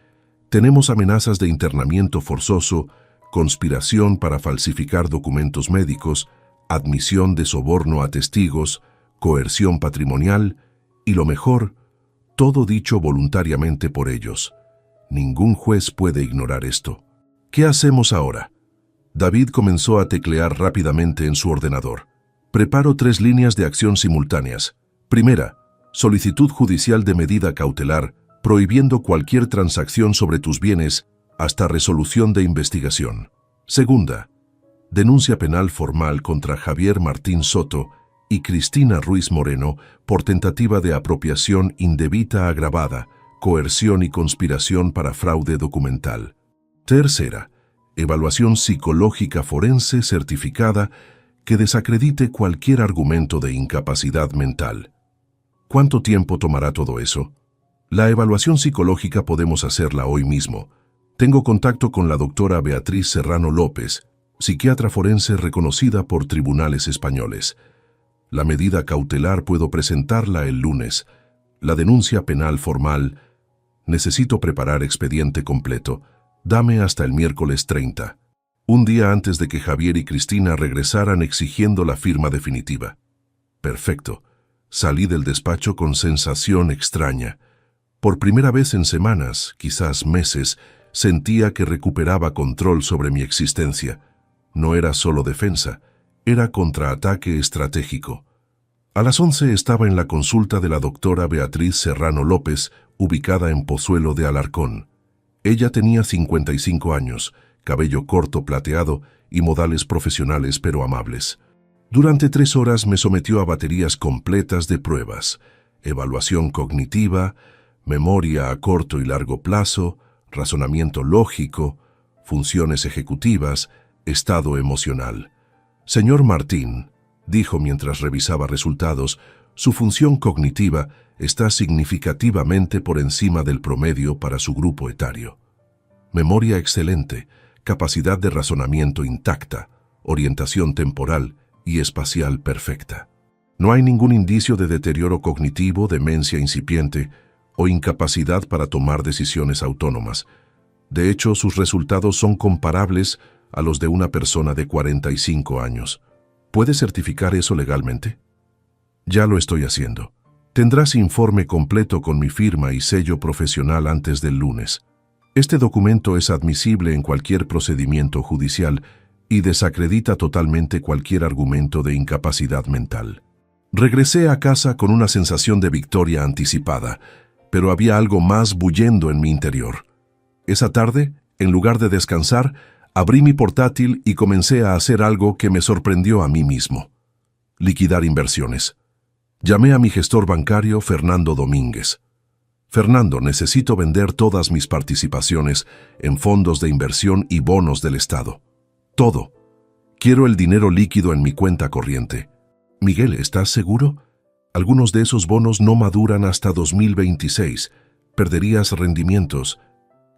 «Tenemos amenazas de internamiento forzoso, conspiración para falsificar documentos médicos, admisión de soborno a testigos, coerción patrimonial y lo mejor, todo dicho voluntariamente por ellos. Ningún juez puede ignorar esto. ¿Qué hacemos ahora?» David comenzó a teclear rápidamente en su ordenador. «Preparo 3 líneas de acción simultáneas. Primera, solicitud judicial de medida cautelar, prohibiendo cualquier transacción sobre tus bienes hasta resolución de investigación. Segunda, denuncia penal formal contra Javier Martín Soto y Cristina Ruiz Moreno por tentativa de apropiación indebida agravada, coerción y conspiración para fraude documental. Tercera, evaluación psicológica forense certificada que desacredite cualquier argumento de incapacidad mental. ¿Cuánto tiempo tomará todo eso? La evaluación psicológica podemos hacerla hoy mismo. Tengo contacto con la doctora Beatriz Serrano López, psiquiatra forense reconocida por tribunales españoles. La medida cautelar puedo presentarla el lunes. La denuncia penal formal. Necesito preparar expediente completo. Dame hasta el miércoles 30. Un día antes de que Javier y Cristina regresaran exigiendo la firma definitiva. Perfecto. Salí del despacho con sensación extraña. Por primera vez en semanas, quizás meses, sentía que recuperaba control sobre mi existencia. No era solo defensa, era contraataque estratégico. A las 11 estaba en la consulta de la doctora Beatriz Serrano López, ubicada en Pozuelo de Alarcón. Ella tenía 55 años, cabello corto plateado y modales profesionales pero amables. Durante 3 horas me sometió a baterías completas de pruebas, evaluación cognitiva, memoria a corto y largo plazo, razonamiento lógico, funciones ejecutivas, estado emocional. «Señor Martín», dijo mientras revisaba resultados, Su función cognitiva está significativamente por encima del promedio para su grupo etario. Memoria excelente, capacidad de razonamiento intacta, orientación temporal y espacial perfecta. No hay ningún indicio de deterioro cognitivo, demencia incipiente o incapacidad para tomar decisiones autónomas. De hecho, sus resultados son comparables a los de una persona de 45 años. ¿Puede certificar eso legalmente? Ya lo estoy haciendo. Tendrás informe completo con mi firma y sello profesional antes del lunes. Este documento es admisible en cualquier procedimiento judicial y desacredita totalmente cualquier argumento de incapacidad mental. Regresé a casa con una sensación de victoria anticipada, pero había algo más bullendo en mi interior. Esa tarde, en lugar de descansar, abrí mi portátil y comencé a hacer algo que me sorprendió a mí mismo: liquidar inversiones. Llamé a mi gestor bancario, Fernando Domínguez. Fernando, necesito vender todas mis participaciones en fondos de inversión y bonos del Estado. Todo. Quiero el dinero líquido en mi cuenta corriente. Miguel, ¿estás seguro? Algunos de esos bonos no maduran hasta 2026. Perderías rendimientos.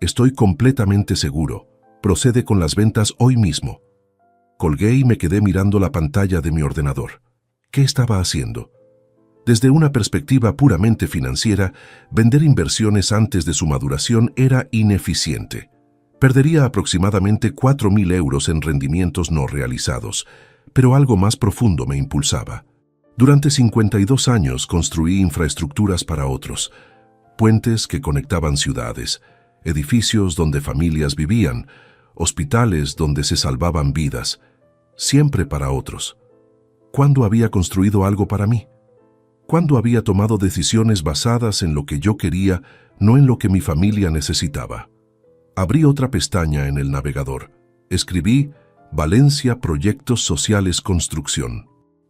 Estoy completamente seguro. Procede con las ventas hoy mismo. Colgué y me quedé mirando la pantalla de mi ordenador. ¿Qué estaba haciendo? Desde una perspectiva puramente financiera, vender inversiones antes de su maduración era ineficiente. Perdería aproximadamente 4.000 euros en rendimientos no realizados, pero algo más profundo me impulsaba. Durante 52 años construí infraestructuras para otros, puentes que conectaban ciudades, edificios donde familias vivían, hospitales donde se salvaban vidas, siempre para otros. ¿Cuándo había construido algo para mí? ¿Cuándo había tomado decisiones basadas en lo que yo quería, no en lo que mi familia necesitaba? Abrí otra pestaña en el navegador. Escribí Valencia Proyectos Sociales Construcción.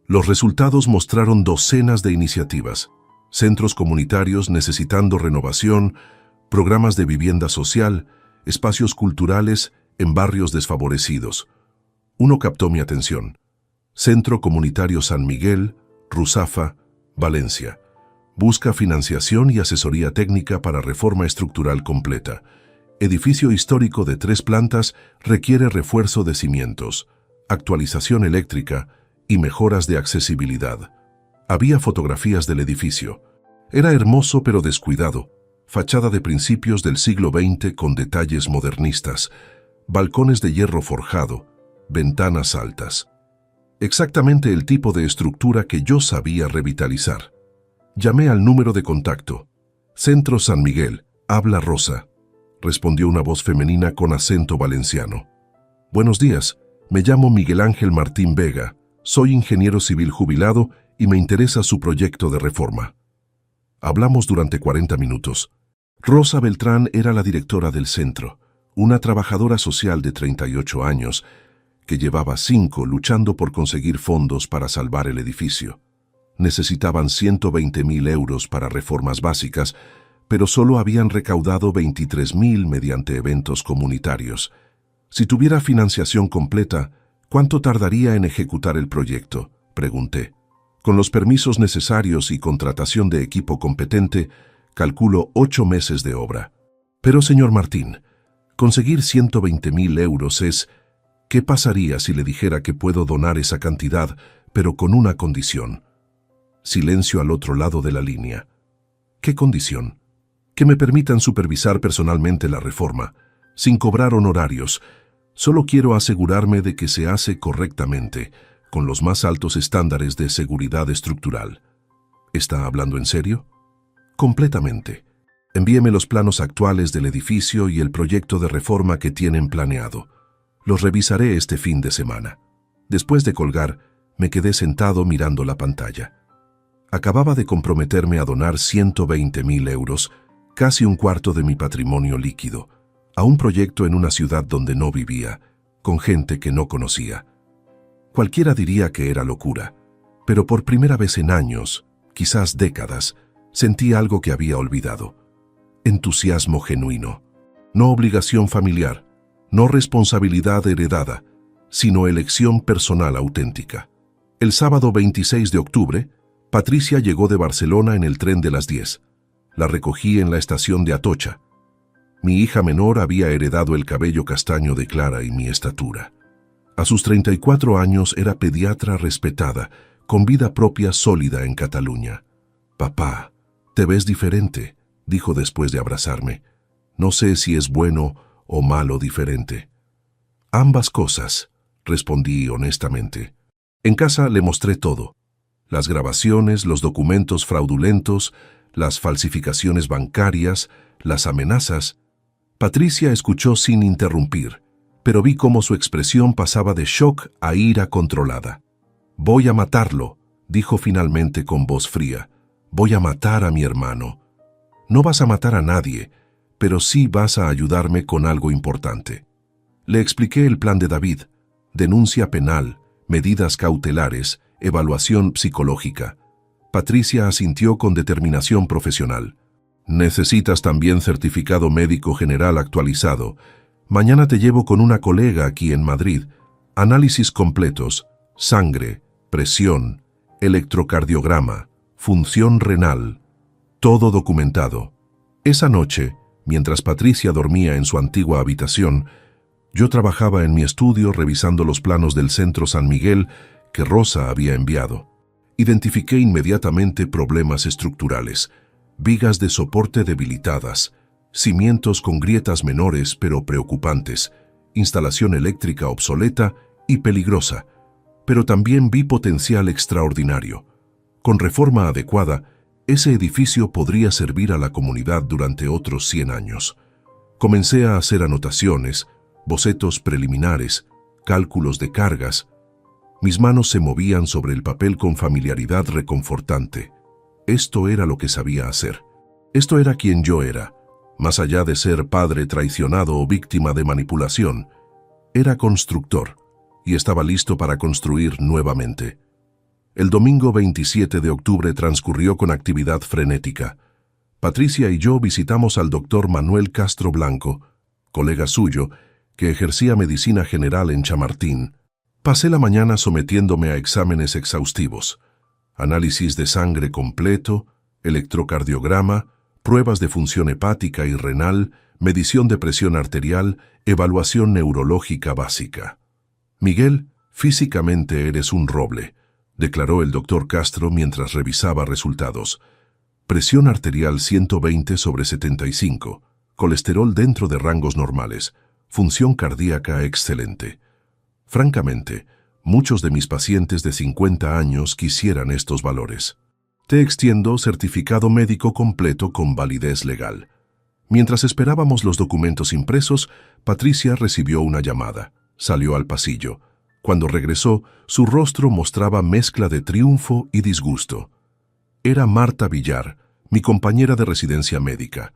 Los resultados mostraron docenas de iniciativas: centros comunitarios necesitando renovación, programas de vivienda social, espacios culturales en barrios desfavorecidos. Uno captó mi atención: Centro Comunitario San Miguel, Ruzafa, Valencia. Busca financiación y asesoría técnica para reforma estructural completa. Edificio histórico de 3 plantas requiere refuerzo de cimientos, actualización eléctrica y mejoras de accesibilidad. Había fotografías del edificio. Era hermoso pero descuidado. Fachada de principios del siglo XX con detalles modernistas. Balcones de hierro forjado, ventanas altas. Exactamente el tipo de estructura que yo sabía revitalizar. Llamé al número de contacto. Centro San Miguel, habla Rosa, respondió una voz femenina con acento valenciano. Buenos días, me llamo Miguel Ángel Martín Vega, soy ingeniero civil jubilado y me interesa su proyecto de reforma. Hablamos durante 40 minutos. Rosa Beltrán era la directora del centro, una trabajadora social de 38 años, que llevaba 5 luchando por conseguir fondos para salvar el edificio. Necesitaban 120.000 euros para reformas básicas, pero solo habían recaudado 23.000 mediante eventos comunitarios. Si tuviera financiación completa, ¿cuánto tardaría en ejecutar el proyecto?, pregunté. Con los permisos necesarios y contratación de equipo competente, calculo 8 meses de obra. Pero, señor Martín, conseguir 120.000 euros es... ¿Qué pasaría si le dijera que puedo donar esa cantidad, pero con una condición? Silencio al otro lado de la línea. ¿Qué condición? Que me permitan supervisar personalmente la reforma, sin cobrar honorarios. Solo quiero asegurarme de que se hace correctamente, con los más altos estándares de seguridad estructural. ¿Está hablando en serio? Completamente. Envíeme los planos actuales del edificio y el proyecto de reforma que tienen planeado. Los revisaré este fin de semana. Después de colgar, me quedé sentado mirando la pantalla. Acababa de comprometerme a donar 120.000 euros, casi un cuarto de mi patrimonio líquido, a un proyecto en una ciudad donde no vivía, con gente que no conocía. Cualquiera diría que era locura, pero por primera vez en años, quizás décadas, sentí algo que había olvidado. Entusiasmo genuino, no obligación familiar, no responsabilidad heredada, sino elección personal auténtica. El sábado 26 de octubre, Patricia llegó de Barcelona en el tren de las 10. La recogí en la estación de Atocha. Mi hija menor había heredado el cabello castaño de Clara y mi estatura. A sus 34 años era pediatra respetada, con vida propia sólida en Cataluña. «Papá, te ves diferente», dijo después de abrazarme. «No sé si es bueno o malo diferente». «Ambas cosas», respondí honestamente. En casa le mostré todo. Las grabaciones, los documentos fraudulentos, las falsificaciones bancarias, las amenazas. Patricia escuchó sin interrumpir, pero vi cómo su expresión pasaba de shock a ira controlada. «Voy a matarlo», dijo finalmente con voz fría. «Voy a matar a mi hermano. No vas a matar a nadie, pero sí vas a ayudarme con algo importante». Le expliqué el plan de David: denuncia penal, medidas cautelares, evaluación psicológica. Patricia asintió con determinación profesional. «Necesitas también certificado médico general actualizado. Mañana te llevo con una colega aquí en Madrid. Análisis completos, sangre, presión, electrocardiograma, función renal, todo documentado». Esa noche, mientras Patricia dormía en su antigua habitación, yo trabajaba en mi estudio revisando los planos del Centro San Miguel que Rosa había enviado. Identifiqué inmediatamente problemas estructurales: vigas de soporte debilitadas, cimientos con grietas menores pero preocupantes, instalación eléctrica obsoleta y peligrosa. Pero también vi potencial extraordinario. Con reforma adecuada, ese edificio podría servir a la comunidad durante otros 100 años. Comencé a hacer anotaciones, bocetos preliminares, cálculos de cargas. Mis manos se movían sobre el papel con familiaridad reconfortante. Esto era lo que sabía hacer. Esto era quien yo era. Más allá de ser padre traicionado o víctima de manipulación, era constructor y estaba listo para construir nuevamente. El domingo 27 de octubre transcurrió con actividad frenética. Patricia y yo visitamos al doctor Manuel Castro Blanco, colega suyo, que ejercía medicina general en Chamartín. Pasé la mañana sometiéndome a exámenes exhaustivos: análisis de sangre completo, electrocardiograma, pruebas de función hepática y renal, medición de presión arterial, evaluación neurológica básica. «Miguel, físicamente eres un roble», declaró el doctor Castro mientras revisaba resultados. Presión arterial 120/75, colesterol dentro de rangos normales, función cardíaca excelente. Francamente, muchos de mis pacientes de 50 años quisieran estos valores. Te extiendo certificado médico completo con validez legal. Mientras esperábamos los documentos impresos, Patricia recibió una llamada. Salió al pasillo. Cuando regresó, su rostro mostraba mezcla de triunfo y disgusto. Era Marta Villar, mi compañera de residencia médica.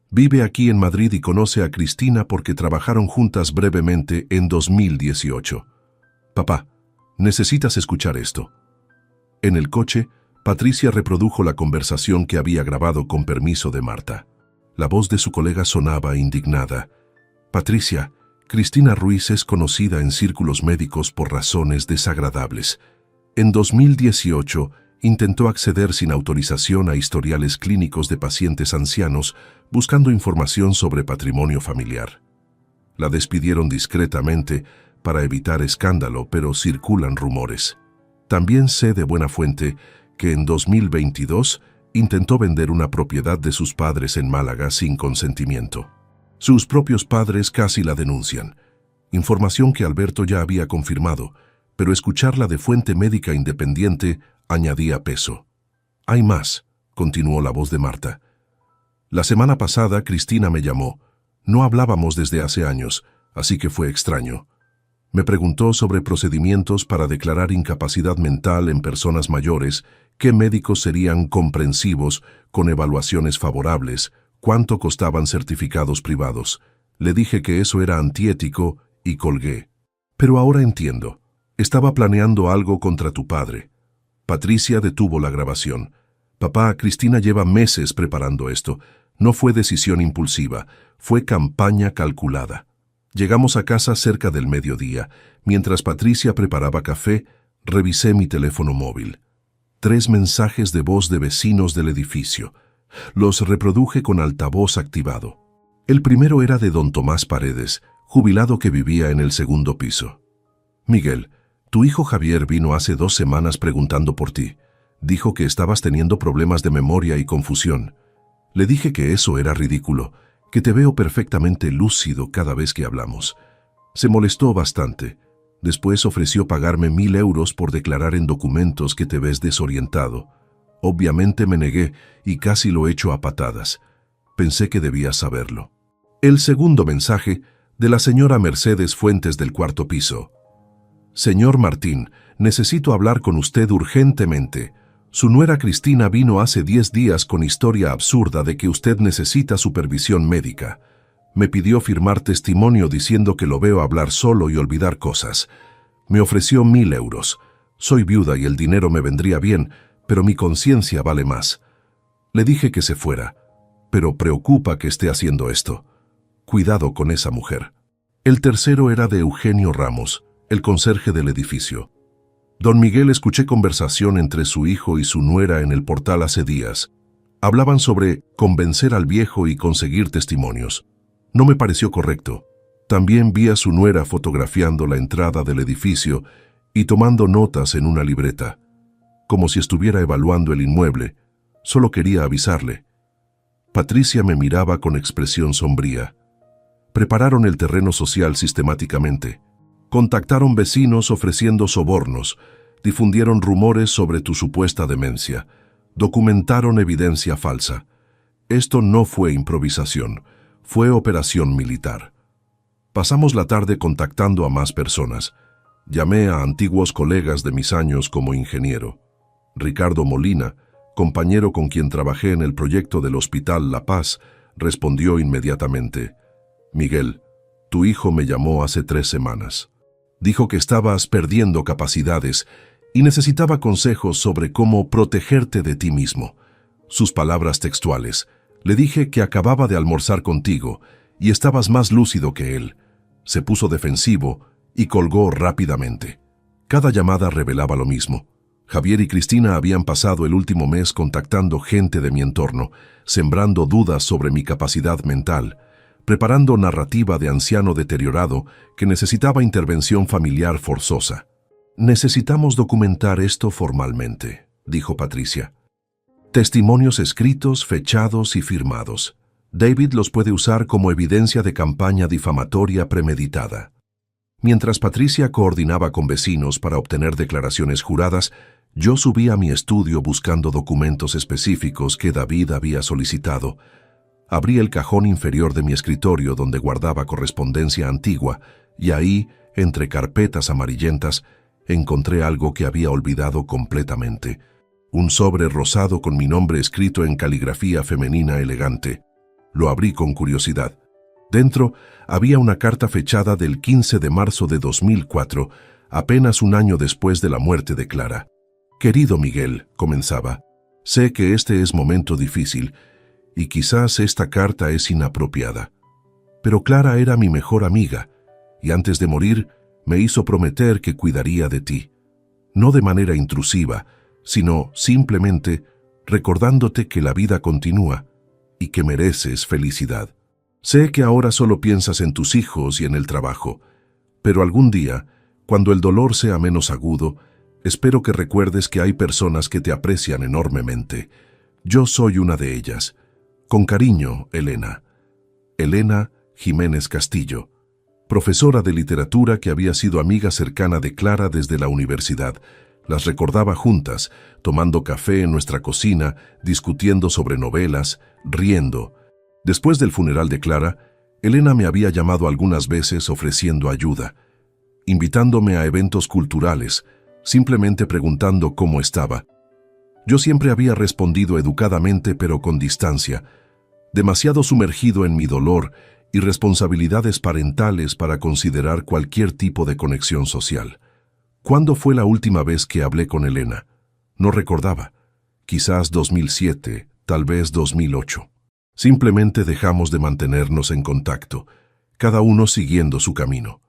Vive aquí en Madrid y conoce a Cristina porque trabajaron juntas brevemente en 2018. «Papá, necesitas escuchar esto». En el coche, Patricia reprodujo la conversación que había grabado con permiso de Marta. La voz de su colega sonaba indignada. «Patricia, Cristina Ruiz es conocida en círculos médicos por razones desagradables. En 2018 intentó acceder sin autorización a historiales clínicos de pacientes ancianos buscando información sobre patrimonio familiar. La despidieron discretamente para evitar escándalo, pero circulan rumores. También sé de buena fuente que en 2022 intentó vender una propiedad de sus padres en Málaga sin consentimiento. Sus propios padres casi la denuncian. Información que Alberto ya había confirmado, pero escucharla de fuente médica independiente añadía peso. «Hay más», continuó la voz de Marta. «La semana pasada Cristina me llamó. No hablábamos desde hace años, así que fue extraño. Me preguntó sobre procedimientos para declarar incapacidad mental en personas mayores, qué médicos serían comprensivos con evaluaciones favorables, cuánto costaban certificados privados. Le dije que eso era antiético y colgué. Pero ahora entiendo. Estaba planeando algo contra tu padre». Patricia detuvo la grabación. «Papá, Cristina lleva meses preparando esto. No fue decisión impulsiva, fue campaña calculada». Llegamos a casa cerca del mediodía. Mientras Patricia preparaba café, revisé mi teléfono móvil. 3 mensajes de voz de vecinos del edificio. Los reproduje con altavoz activado. El primero era de don Tomás Paredes, jubilado que vivía en el segundo piso. Miguel, tu hijo Javier vino hace 2 semanas preguntando por ti. Dijo que estabas teniendo problemas de memoria y confusión. Le dije que eso era ridículo, que te veo perfectamente lúcido cada vez que hablamos. Se molestó bastante. Después ofreció pagarme 1.000 euros por declarar en documentos que te ves desorientado. Obviamente me negué y casi lo echo a patadas. Pensé que debías saberlo. El segundo mensaje, de la señora Mercedes Fuentes del 4º piso. Señor Martín, necesito hablar con usted urgentemente. Su nuera Cristina vino hace 10 días con historia absurda de que usted necesita supervisión médica. Me pidió firmar testimonio diciendo que lo veo hablar solo y olvidar cosas. Me ofreció 1.000 euros. Soy viuda y el dinero me vendría bien, pero mi conciencia vale más. Le dije que se fuera, pero preocupa que esté haciendo esto. Cuidado con esa mujer. El tercero era de Eugenio Ramos, el conserje del edificio. Don Miguel, escuché conversación entre su hijo y su nuera en el portal hace días. Hablaban sobre convencer al viejo y conseguir testimonios. No me pareció correcto. También vi a su nuera fotografiando la entrada del edificio y tomando notas en una libreta, como si estuviera evaluando el inmueble. Solo quería avisarle. Patricia me miraba con expresión sombría. Prepararon el terreno social sistemáticamente. Contactaron vecinos ofreciendo sobornos, difundieron rumores sobre tu supuesta demencia, documentaron evidencia falsa. Esto no fue improvisación, fue operación militar. Pasamos la tarde contactando a más personas. Llamé a antiguos colegas de mis años como ingeniero. Ricardo Molina, compañero con quien trabajé en el proyecto del Hospital La Paz, respondió inmediatamente. Miguel, tu hijo me llamó hace 3 semanas. Dijo que estabas perdiendo capacidades y necesitaba consejos sobre cómo protegerte de ti mismo. Sus palabras textuales. Le dije que acababa de almorzar contigo y estabas más lúcido que él. Se puso defensivo y colgó rápidamente. Cada llamada revelaba lo mismo. Javier y Cristina habían pasado el último mes contactando gente de mi entorno, sembrando dudas sobre mi capacidad mental, preparando narrativa de anciano deteriorado que necesitaba intervención familiar forzosa. Necesitamos documentar esto formalmente, dijo Patricia. Testimonios escritos, fechados y firmados. David los puede usar como evidencia de campaña difamatoria premeditada. Mientras Patricia coordinaba con vecinos para obtener declaraciones juradas, yo subí a mi estudio buscando documentos específicos que David había solicitado. Abrí el cajón inferior de mi escritorio donde guardaba correspondencia antigua y ahí, entre carpetas amarillentas, encontré algo que había olvidado completamente. Un sobre rosado con mi nombre escrito en caligrafía femenina elegante. Lo abrí con curiosidad. Dentro había una carta fechada del 15 de marzo de 2004, apenas un año después de la muerte de Clara. Querido Miguel, comenzaba, sé que este es momento difícil y quizás esta carta es inapropiada. Pero Clara era mi mejor amiga y antes de morir me hizo prometer que cuidaría de ti. No de manera intrusiva, sino simplemente recordándote que la vida continúa y que mereces felicidad. Sé que ahora solo piensas en tus hijos y en el trabajo, pero algún día, cuando el dolor sea menos agudo, espero que recuerdes que hay personas que te aprecian enormemente. Yo soy una de ellas. Con cariño, Elena. Elena Jiménez Castillo, profesora de literatura que había sido amiga cercana de Clara desde la universidad. Las recordaba juntas, tomando café en nuestra cocina, discutiendo sobre novelas, riendo. Después del funeral de Clara, Elena me había llamado algunas veces ofreciendo ayuda, invitándome a eventos culturales, simplemente preguntando cómo estaba. Yo siempre había respondido educadamente pero con distancia, demasiado sumergido en mi dolor y responsabilidades parentales para considerar cualquier tipo de conexión social. ¿Cuándo fue la última vez que hablé con Elena? No recordaba. Quizás 2007, tal vez 2008. Simplemente dejamos de mantenernos en contacto, cada uno siguiendo su camino.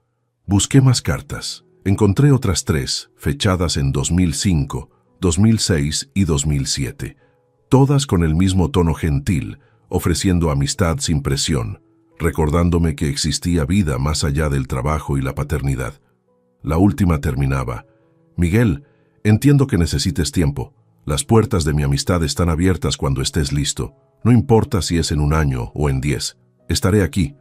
Busqué más cartas. Encontré otras 3, fechadas en 2005, 2006 y 2007, todas con el mismo tono gentil, ofreciendo amistad sin presión, recordándome que existía vida más allá del trabajo y la paternidad. La última terminaba: Miguel, entiendo que necesites tiempo. Las puertas de mi amistad están abiertas cuando estés listo. No importa si es en 1 año o en 10. Estaré aquí.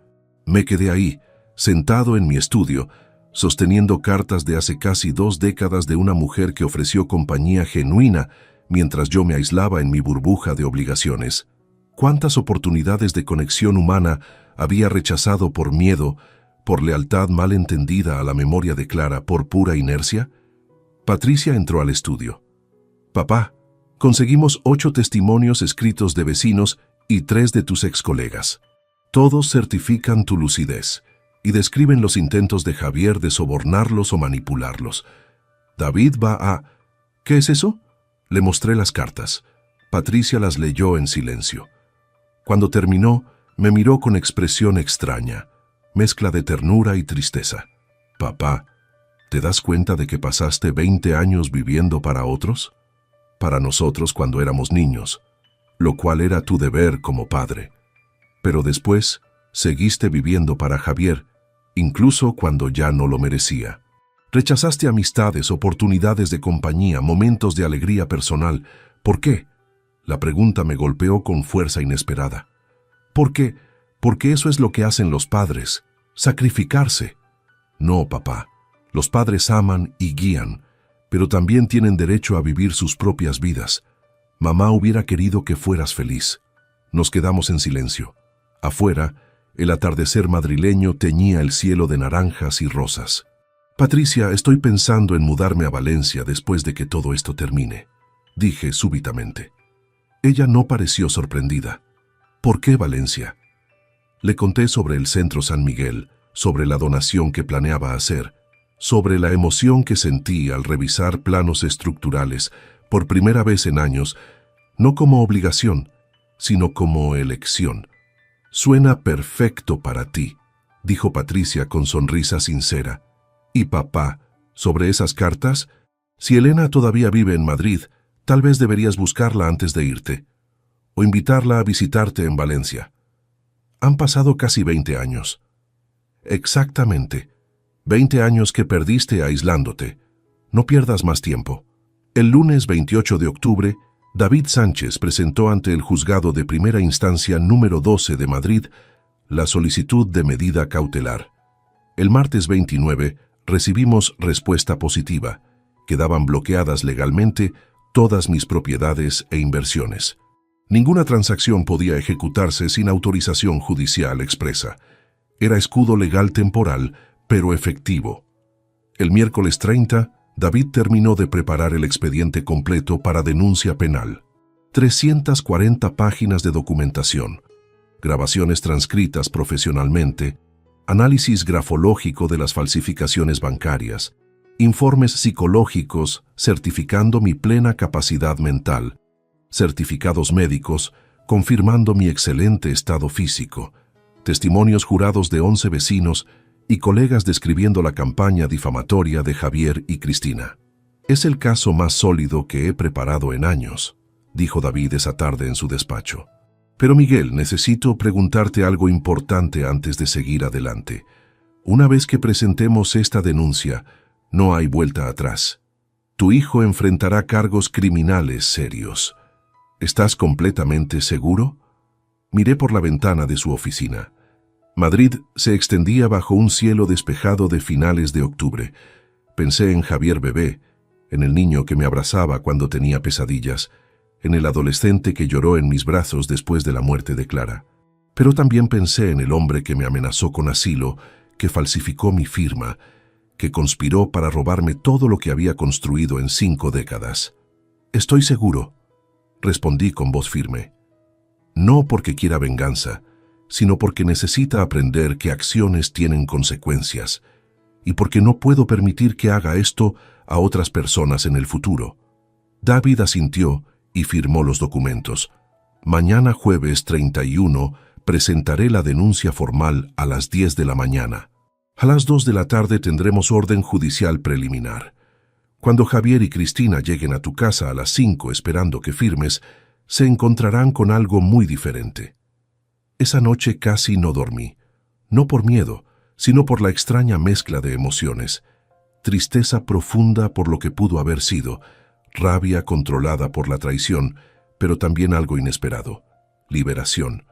Me quedé ahí, sentado en mi estudio, sosteniendo cartas de hace casi 2 décadas de una mujer que ofreció compañía genuina mientras yo me aislaba en mi burbuja de obligaciones. ¿Cuántas oportunidades de conexión humana había rechazado por miedo, por lealtad mal entendida a la memoria de Clara, por pura inercia? Patricia entró al estudio. Papá, conseguimos 8 testimonios escritos de vecinos y 3 de tus ex colegas. Todos certifican tu lucidez y describen los intentos de Javier de sobornarlos o manipularlos. David va a... ¿Qué es eso? Le mostré las cartas. Patricia las leyó en silencio. Cuando terminó, me miró con expresión extraña, mezcla de ternura y tristeza. Papá, ¿te das cuenta de que pasaste 20 años viviendo para otros? Para nosotros cuando éramos niños, lo cual era tu deber como padre. Pero después, seguiste viviendo para Javier, incluso cuando ya no lo merecía. Rechazaste amistades, oportunidades de compañía, momentos de alegría personal. ¿Por qué? La pregunta me golpeó con fuerza inesperada. ¿Por qué? Porque eso es lo que hacen los padres, sacrificarse. No, papá, los padres aman y guían, pero también tienen derecho a vivir sus propias vidas. Mamá hubiera querido que fueras feliz. Nos quedamos en silencio. Afuera, el atardecer madrileño teñía el cielo de naranjas y rosas. Patricia, estoy pensando en mudarme a Valencia después de que todo esto termine, dije súbitamente. Ella no pareció sorprendida. ¿Por qué Valencia? Le conté sobre el Centro San Miguel, sobre la donación que planeaba hacer, sobre la emoción que sentí al revisar planos estructurales por primera vez en años, no como obligación, sino como elección. Suena perfecto para ti, dijo Patricia con sonrisa sincera. Y papá, sobre esas cartas, si Elena todavía vive en Madrid, tal vez deberías buscarla antes de irte, o invitarla a visitarte en Valencia. Han pasado casi 20 años. Exactamente. 20 años que perdiste aislándote. No pierdas más tiempo. El lunes 28 de octubre, David Sánchez presentó ante el Juzgado de Primera Instancia número 12 de Madrid la solicitud de medida cautelar. El martes 29 recibimos respuesta positiva. Quedaban bloqueadas legalmente todas mis propiedades e inversiones. Ninguna transacción podía ejecutarse sin autorización judicial expresa. Era escudo legal temporal, pero efectivo. El miércoles 30, David terminó de preparar el expediente completo para denuncia penal. 340 páginas de documentación, grabaciones transcritas profesionalmente, análisis grafológico de las falsificaciones bancarias, informes psicológicos certificando mi plena capacidad mental, certificados médicos confirmando mi excelente estado físico, testimonios jurados de 11 vecinos y colegas describiendo la campaña difamatoria de Javier y Cristina. Es el caso más sólido que he preparado en años, dijo David esa tarde en su despacho. Pero Miguel, necesito preguntarte algo importante antes de seguir adelante. Una vez que presentemos esta denuncia, no hay vuelta atrás. Tu hijo enfrentará cargos criminales serios. ¿Estás completamente seguro? Miré por la ventana de su oficina. Madrid se extendía bajo un cielo despejado de finales de octubre. Pensé en Javier bebé, en el niño que me abrazaba cuando tenía pesadillas, en el adolescente que lloró en mis brazos después de la muerte de Clara. Pero también pensé en el hombre que me amenazó con asilo, que falsificó mi firma, que conspiró para robarme todo lo que había construido en 5 décadas. Estoy seguro, respondí con voz firme. No porque quiera venganza, sino porque necesita aprender que acciones tienen consecuencias, y porque no puedo permitir que haga esto a otras personas en el futuro. David asintió y firmó los documentos. Mañana jueves 31 presentaré la denuncia formal a las 10 de la mañana. A las 2 de la tarde tendremos orden judicial preliminar. Cuando Javier y Cristina lleguen a tu casa a las 5 esperando que firmes, se encontrarán con algo muy diferente. Esa noche casi no dormí, no por miedo, sino por la extraña mezcla de emociones. Tristeza profunda por lo que pudo haber sido, rabia controlada por la traición, pero también algo inesperado: liberación.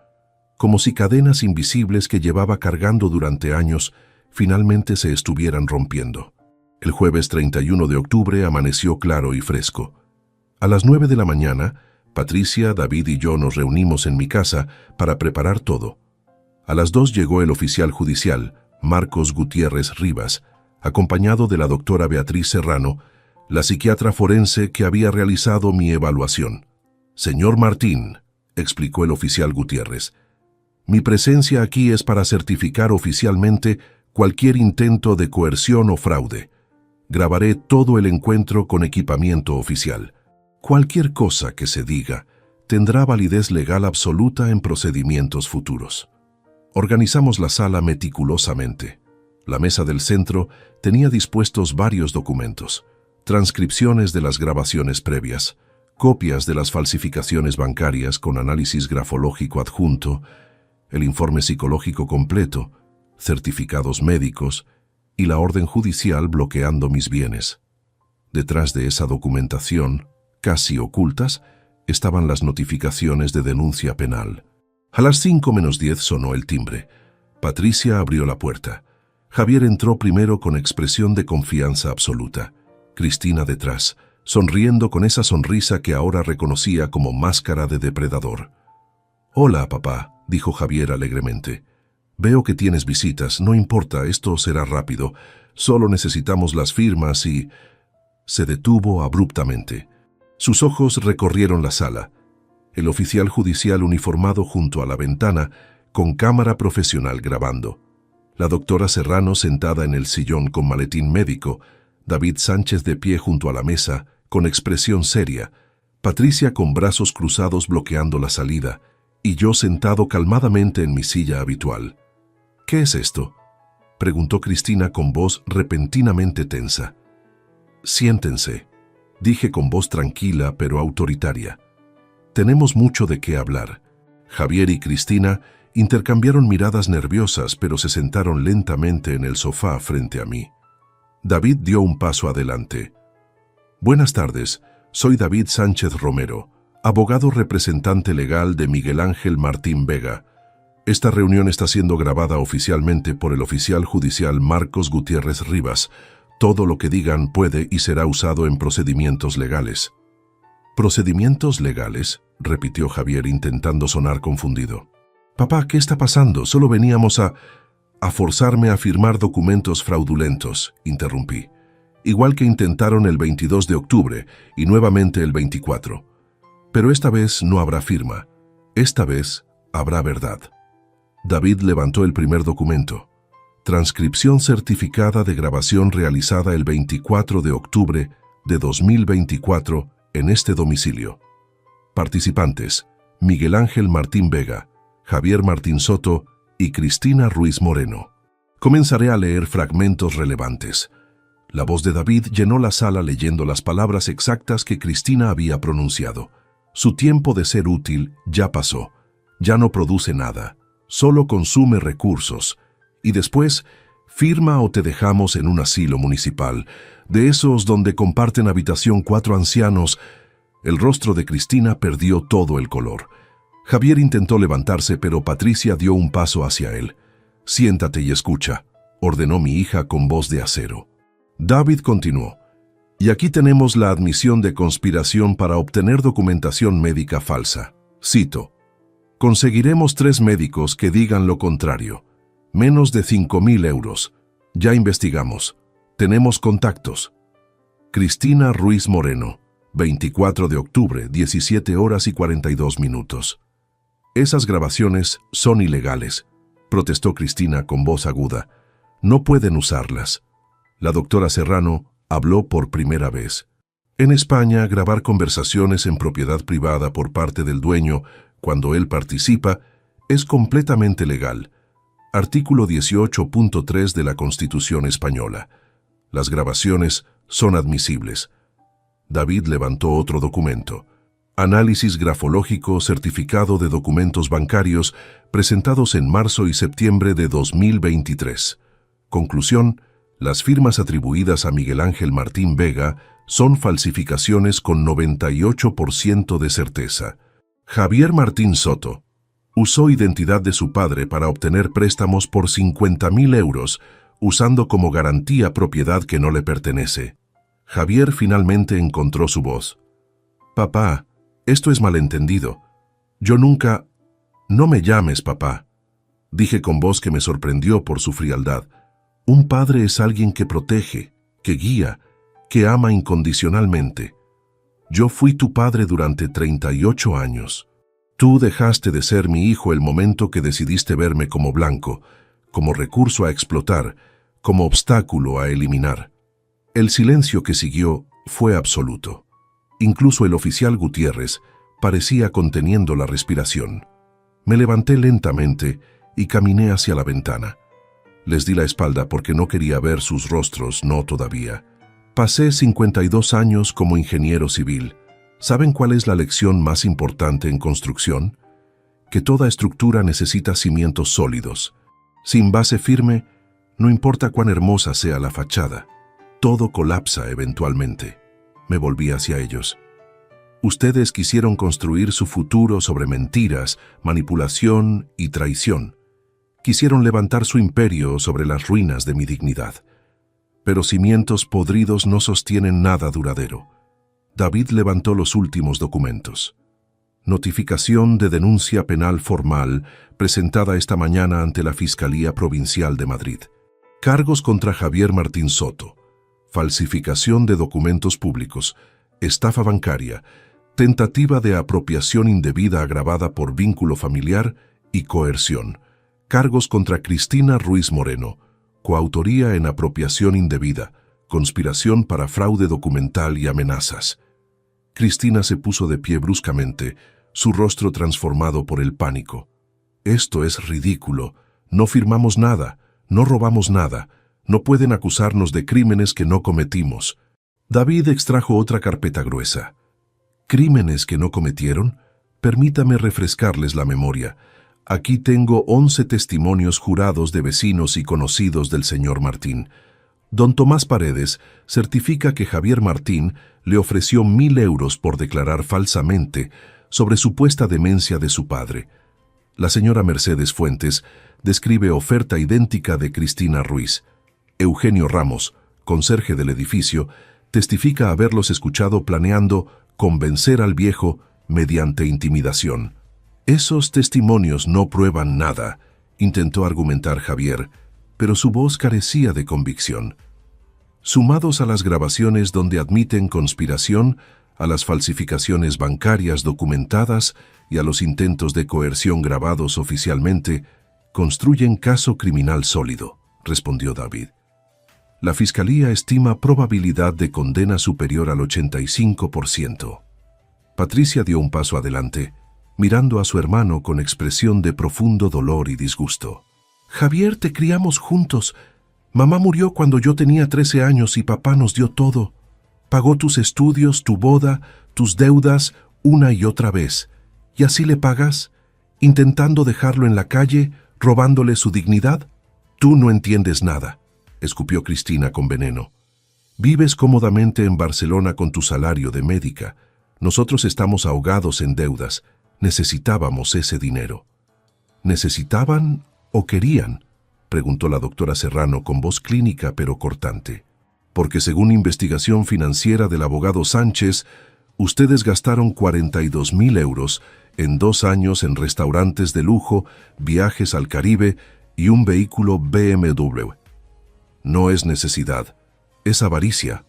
Como si cadenas invisibles que llevaba cargando durante años finalmente se estuvieran rompiendo. El jueves 31 de octubre amaneció claro y fresco. A las 9 de la mañana, Patricia, David y yo nos reunimos en mi casa para preparar todo. A las 2 llegó el oficial judicial, Marcos Gutiérrez Rivas, acompañado de la doctora Beatriz Serrano, la psiquiatra forense que había realizado mi evaluación. «Señor Martín», explicó el oficial Gutiérrez, «mi presencia aquí es para certificar oficialmente cualquier intento de coerción o fraude. Grabaré todo el encuentro con equipamiento oficial. Cualquier cosa que se diga tendrá validez legal absoluta en procedimientos futuros». Organizamos la sala meticulosamente. La mesa del centro tenía dispuestos varios documentos: transcripciones de las grabaciones previas, copias de las falsificaciones bancarias con análisis grafológico adjunto, el informe psicológico completo, certificados médicos y la orden judicial bloqueando mis bienes. Detrás de esa documentación, casi ocultas, estaban las notificaciones de denuncia penal. A las 5:10 sonó el timbre. Patricia abrió la puerta. Javier entró primero con expresión de confianza absoluta. Cristina detrás, sonriendo con esa sonrisa que ahora reconocía como máscara de depredador. «Hola, papá», dijo Javier alegremente. «Veo que tienes visitas, no importa, esto será rápido. Solo necesitamos las firmas y...» Se detuvo abruptamente. Sus ojos recorrieron la sala. El oficial judicial uniformado junto a la ventana, con cámara profesional grabando. La doctora Serrano sentada en el sillón con maletín médico, David Sánchez de pie junto a la mesa, con expresión seria, Patricia con brazos cruzados bloqueando la salida, y yo sentado calmadamente en mi silla habitual. «¿Qué es esto?», preguntó Cristina con voz repentinamente tensa. «Siéntense», dije con voz tranquila pero autoritaria. «Tenemos mucho de qué hablar». Javier y Cristina intercambiaron miradas nerviosas, pero se sentaron lentamente en el sofá frente a mí. David dio un paso adelante. «Buenas tardes, soy David Sánchez Romero, abogado representante legal de Miguel Ángel Martín Vega. Esta reunión está siendo grabada oficialmente por el oficial judicial Marcos Gutiérrez Rivas. Todo lo que digan puede y será usado en procedimientos legales». «¿Procedimientos legales?», repitió Javier intentando sonar confundido. «Papá, ¿qué está pasando? Solo veníamos a forzarme a firmar documentos fraudulentos», interrumpí. «Igual que intentaron el 22 de octubre y nuevamente el 24. Pero esta vez no habrá firma. Esta vez habrá verdad». David levantó el primer documento. Transcripción certificada de grabación realizada el 24 de octubre de 2024 en este domicilio. Participantes: Miguel Ángel Martín Vega, Javier Martín Soto y Cristina Ruiz Moreno. Comenzaré a leer fragmentos relevantes. La voz de David llenó la sala leyendo las palabras exactas que Cristina había pronunciado. Su tiempo de ser útil ya pasó. Ya no produce nada. Solo consume recursos. Y después, firma o te dejamos en un asilo municipal, de esos donde comparten habitación 4 ancianos. El rostro de Cristina perdió todo el color. Javier intentó levantarse, pero Patricia dio un paso hacia él. «Siéntate y escucha», ordenó mi hija con voz de acero. David continuó. «Y aquí tenemos la admisión de conspiración para obtener documentación médica falsa. Cito: conseguiremos 3 médicos que digan lo contrario. Menos de 5.000 euros. Ya investigamos. Tenemos contactos. Cristina Ruiz Moreno, 24 de octubre, 17 horas y 42 minutos. Esas grabaciones son ilegales», protestó Cristina con voz aguda. «No pueden usarlas». La doctora Serrano habló por primera vez. «En España, grabar conversaciones en propiedad privada por parte del dueño, cuando él participa, es completamente legal. Artículo 18.3 de la Constitución española. Las grabaciones Son admisibles. David levantó otro documento. Análisis grafológico certificado de documentos bancarios presentados en marzo y septiembre de 2023. Conclusión: las firmas atribuidas a Miguel Ángel Martín Vega son falsificaciones con 98% de certeza. Javier Martín Soto usó identidad de su padre para obtener préstamos por 50.000 euros, usando como garantía propiedad que no le pertenece. Javier finalmente encontró su voz. «Papá, esto es malentendido. Yo nunca... No me llames papá», dije con voz que me sorprendió por su frialdad. Un padre es alguien que protege, que guía, que ama incondicionalmente. Yo fui tu padre durante 38 años. Tú dejaste de ser mi hijo el momento que decidiste verme como blanco, como recurso a explotar, como obstáculo a eliminar. El silencio que siguió fue absoluto. Incluso el oficial Gutiérrez parecía conteniendo la respiración. Me levanté lentamente y caminé hacia la ventana. Les di la espalda porque no quería ver sus rostros, no todavía. Pasé 52 años como ingeniero civil. ¿Saben cuál es la lección más importante en construcción? Que toda estructura necesita cimientos sólidos. Sin base firme, no importa cuán hermosa sea la fachada, todo colapsa eventualmente. Me volví hacia ellos. Ustedes quisieron construir su futuro sobre mentiras, manipulación y traición. Quisieron levantar su imperio sobre las ruinas de mi dignidad. Pero cimientos podridos no sostienen nada duradero. David levantó los últimos documentos. Notificación de denuncia penal formal presentada esta mañana ante la Fiscalía Provincial de Madrid. Cargos contra Javier Martín Soto. Falsificación de documentos públicos, estafa bancaria, tentativa de apropiación indebida agravada por vínculo familiar y coerción. Cargos contra Cristina Ruiz Moreno, coautoría en apropiación indebida, conspiración para fraude documental y amenazas. Cristina se puso de pie bruscamente, su rostro transformado por el pánico. Esto es ridículo. No firmamos nada, no robamos nada. No pueden acusarnos de crímenes que no cometimos. David extrajo otra carpeta gruesa. ¿Crímenes que no cometieron? Permítame refrescarles la memoria. Aquí tengo 11 testimonios jurados de vecinos y conocidos del señor Martín. Don Tomás Paredes certifica que Javier Martín le ofreció 1.000 euros por declarar falsamente sobre supuesta demencia de su padre. La señora Mercedes Fuentes describe oferta idéntica de Cristina Ruiz. Eugenio Ramos, conserje del edificio, testifica haberlos escuchado planeando convencer al viejo mediante intimidación. Esos testimonios no prueban nada, intentó argumentar Javier, pero su voz carecía de convicción. Sumados a las grabaciones donde admiten conspiración, a las falsificaciones bancarias documentadas y a los intentos de coerción grabados oficialmente, construyen caso criminal sólido, respondió David. La Fiscalía estima probabilidad de condena superior al 85%. Patricia dio un paso adelante, mirando a su hermano con expresión de profundo dolor y disgusto. Javier, te criamos juntos. Mamá murió cuando yo tenía 13 años y papá nos dio todo. Pagó tus estudios, tu boda, tus deudas, una y otra vez. ¿Y así le pagas? ¿Intentando dejarlo en la calle, robándole su dignidad? Tú no entiendes nada, escupió Cristina con veneno. Vives cómodamente en Barcelona con tu salario de médica. Nosotros estamos ahogados en deudas. Necesitábamos ese dinero. ¿Necesitaban o querían?, preguntó la doctora Serrano con voz clínica pero cortante. Porque según investigación financiera del abogado Sánchez, ustedes gastaron 42.000 euros en 2 años en restaurantes de lujo, viajes al Caribe y un vehículo BMW. No es necesidad, es avaricia.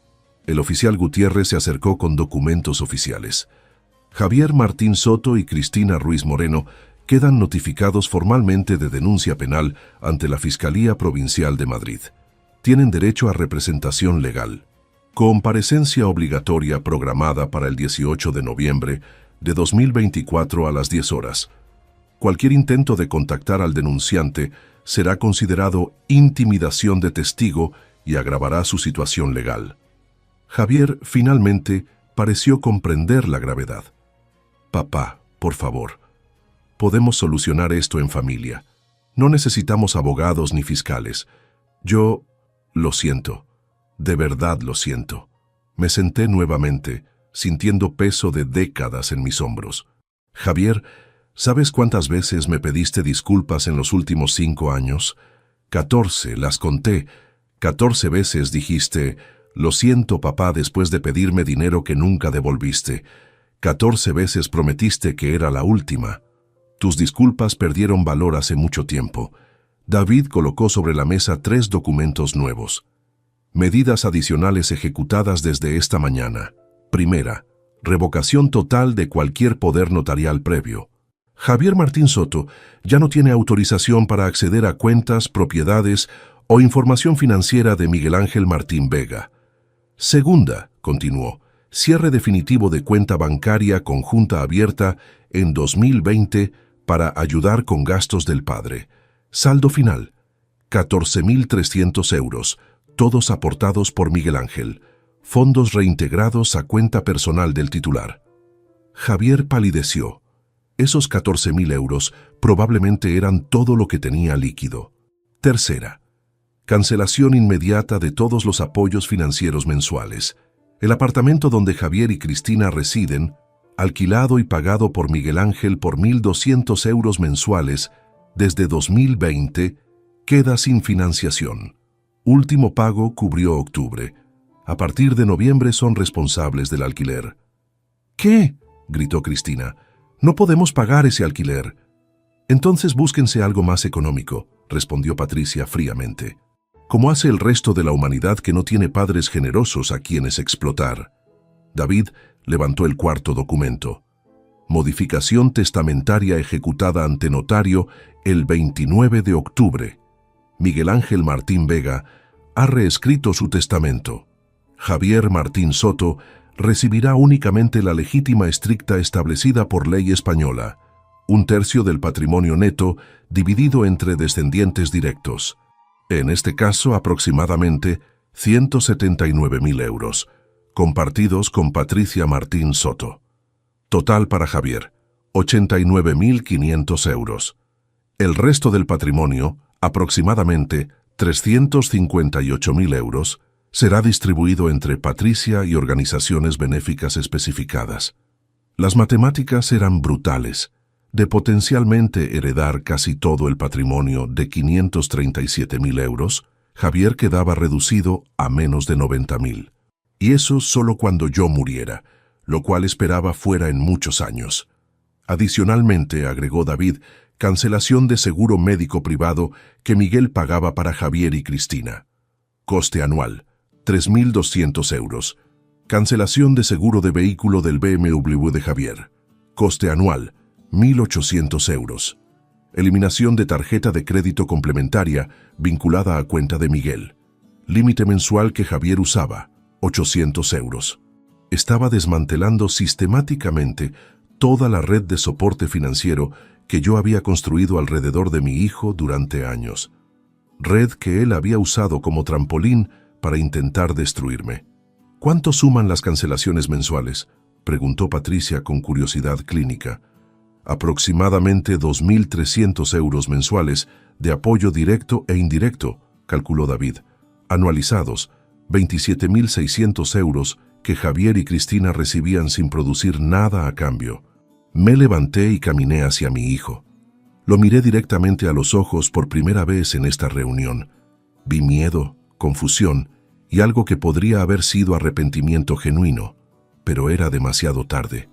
El oficial Gutiérrez se acercó con documentos oficiales. Javier Martín Soto y Cristina Ruiz Moreno quedan notificados formalmente de denuncia penal ante la Fiscalía Provincial de Madrid. Tienen derecho a representación legal. Comparecencia obligatoria programada para el 18 de noviembre de 2024 a las 10 horas. Cualquier intento de contactar al denunciante será considerado intimidación de testigo y agravará su situación legal. Javier finalmente pareció comprender la gravedad. Papá, por favor, podemos solucionar esto en familia. No necesitamos abogados ni fiscales. Yo lo siento, de verdad lo siento. Me senté nuevamente, sintiendo peso de décadas en mis hombros. Javier, ¿sabes cuántas veces me pediste disculpas en los últimos 5 años? 14, las conté. 14 veces dijiste, lo siento papá, después de pedirme dinero que nunca devolviste. 14 veces prometiste que era la última. Tus disculpas perdieron valor hace mucho tiempo. David colocó sobre la mesa 3 documentos nuevos. Medidas adicionales ejecutadas desde esta mañana. Primera, revocación total de cualquier poder notarial previo. Javier Martín Soto ya no tiene autorización para acceder a cuentas, propiedades o información financiera de Miguel Ángel Martín Vega. Segunda, continuó, cierre definitivo de cuenta bancaria conjunta abierta en 2020 para ayudar con gastos del padre. Saldo final, 14.300 euros, todos aportados por Miguel Ángel. Fondos reintegrados a cuenta personal del titular. Javier palideció. Esos 14.000 euros probablemente eran todo lo que tenía líquido. Tercera, cancelación inmediata de todos los apoyos financieros mensuales. El apartamento donde Javier y Cristina residen, alquilado y pagado por Miguel Ángel por 1.200 euros mensuales desde 2020, queda sin financiación. Último pago cubrió octubre. A partir de noviembre son responsables del alquiler. ¿Qué?, gritó Cristina. No podemos pagar ese alquiler. Entonces búsquense algo más económico, respondió Patricia fríamente. Como hace el resto de la humanidad que no tiene padres generosos a quienes explotar. David levantó el cuarto documento. Modificación testamentaria ejecutada ante notario el 29 de octubre. Miguel Ángel Martín Vega ha reescrito su testamento. Javier Martín Soto recibirá únicamente la legítima estricta establecida por ley española, 1/3 del patrimonio neto dividido entre descendientes directos. En este caso, aproximadamente 179.000 euros, compartidos con Patricia Martín Soto. Total para Javier, 89.500 euros. El resto del patrimonio, aproximadamente 358.000 euros, será distribuido entre Patricia y organizaciones benéficas especificadas. Las matemáticas eran brutales. De potencialmente heredar casi todo el patrimonio de 537.000 euros, Javier quedaba reducido a menos de 90.000. Y eso solo cuando yo muriera, lo cual esperaba fuera en muchos años. Adicionalmente, agregó David, cancelación de seguro médico privado que Miguel pagaba para Javier y Cristina. Coste anual, 3.200 euros. Cancelación de seguro de vehículo del BMW de Javier. Coste anual, 1.800 euros. Eliminación de tarjeta de crédito complementaria vinculada a cuenta de Miguel. Límite mensual que Javier usaba, 800 euros. Estaba desmantelando sistemáticamente toda la red de soporte financiero que yo había construido alrededor de mi hijo durante años. Red que él había usado como trampolín para intentar destruirme. ¿Cuánto suman las cancelaciones mensuales?, preguntó Patricia con curiosidad clínica. Aproximadamente 2.300 euros mensuales de apoyo directo e indirecto, calculó David. Anualizados, 27.600 euros que Javier y Cristina recibían sin producir nada a cambio. Me levanté y caminé hacia mi hijo. Lo miré directamente a los ojos por primera vez en esta reunión. Vi miedo, confusión y algo que podría haber sido arrepentimiento genuino, pero era demasiado tarde.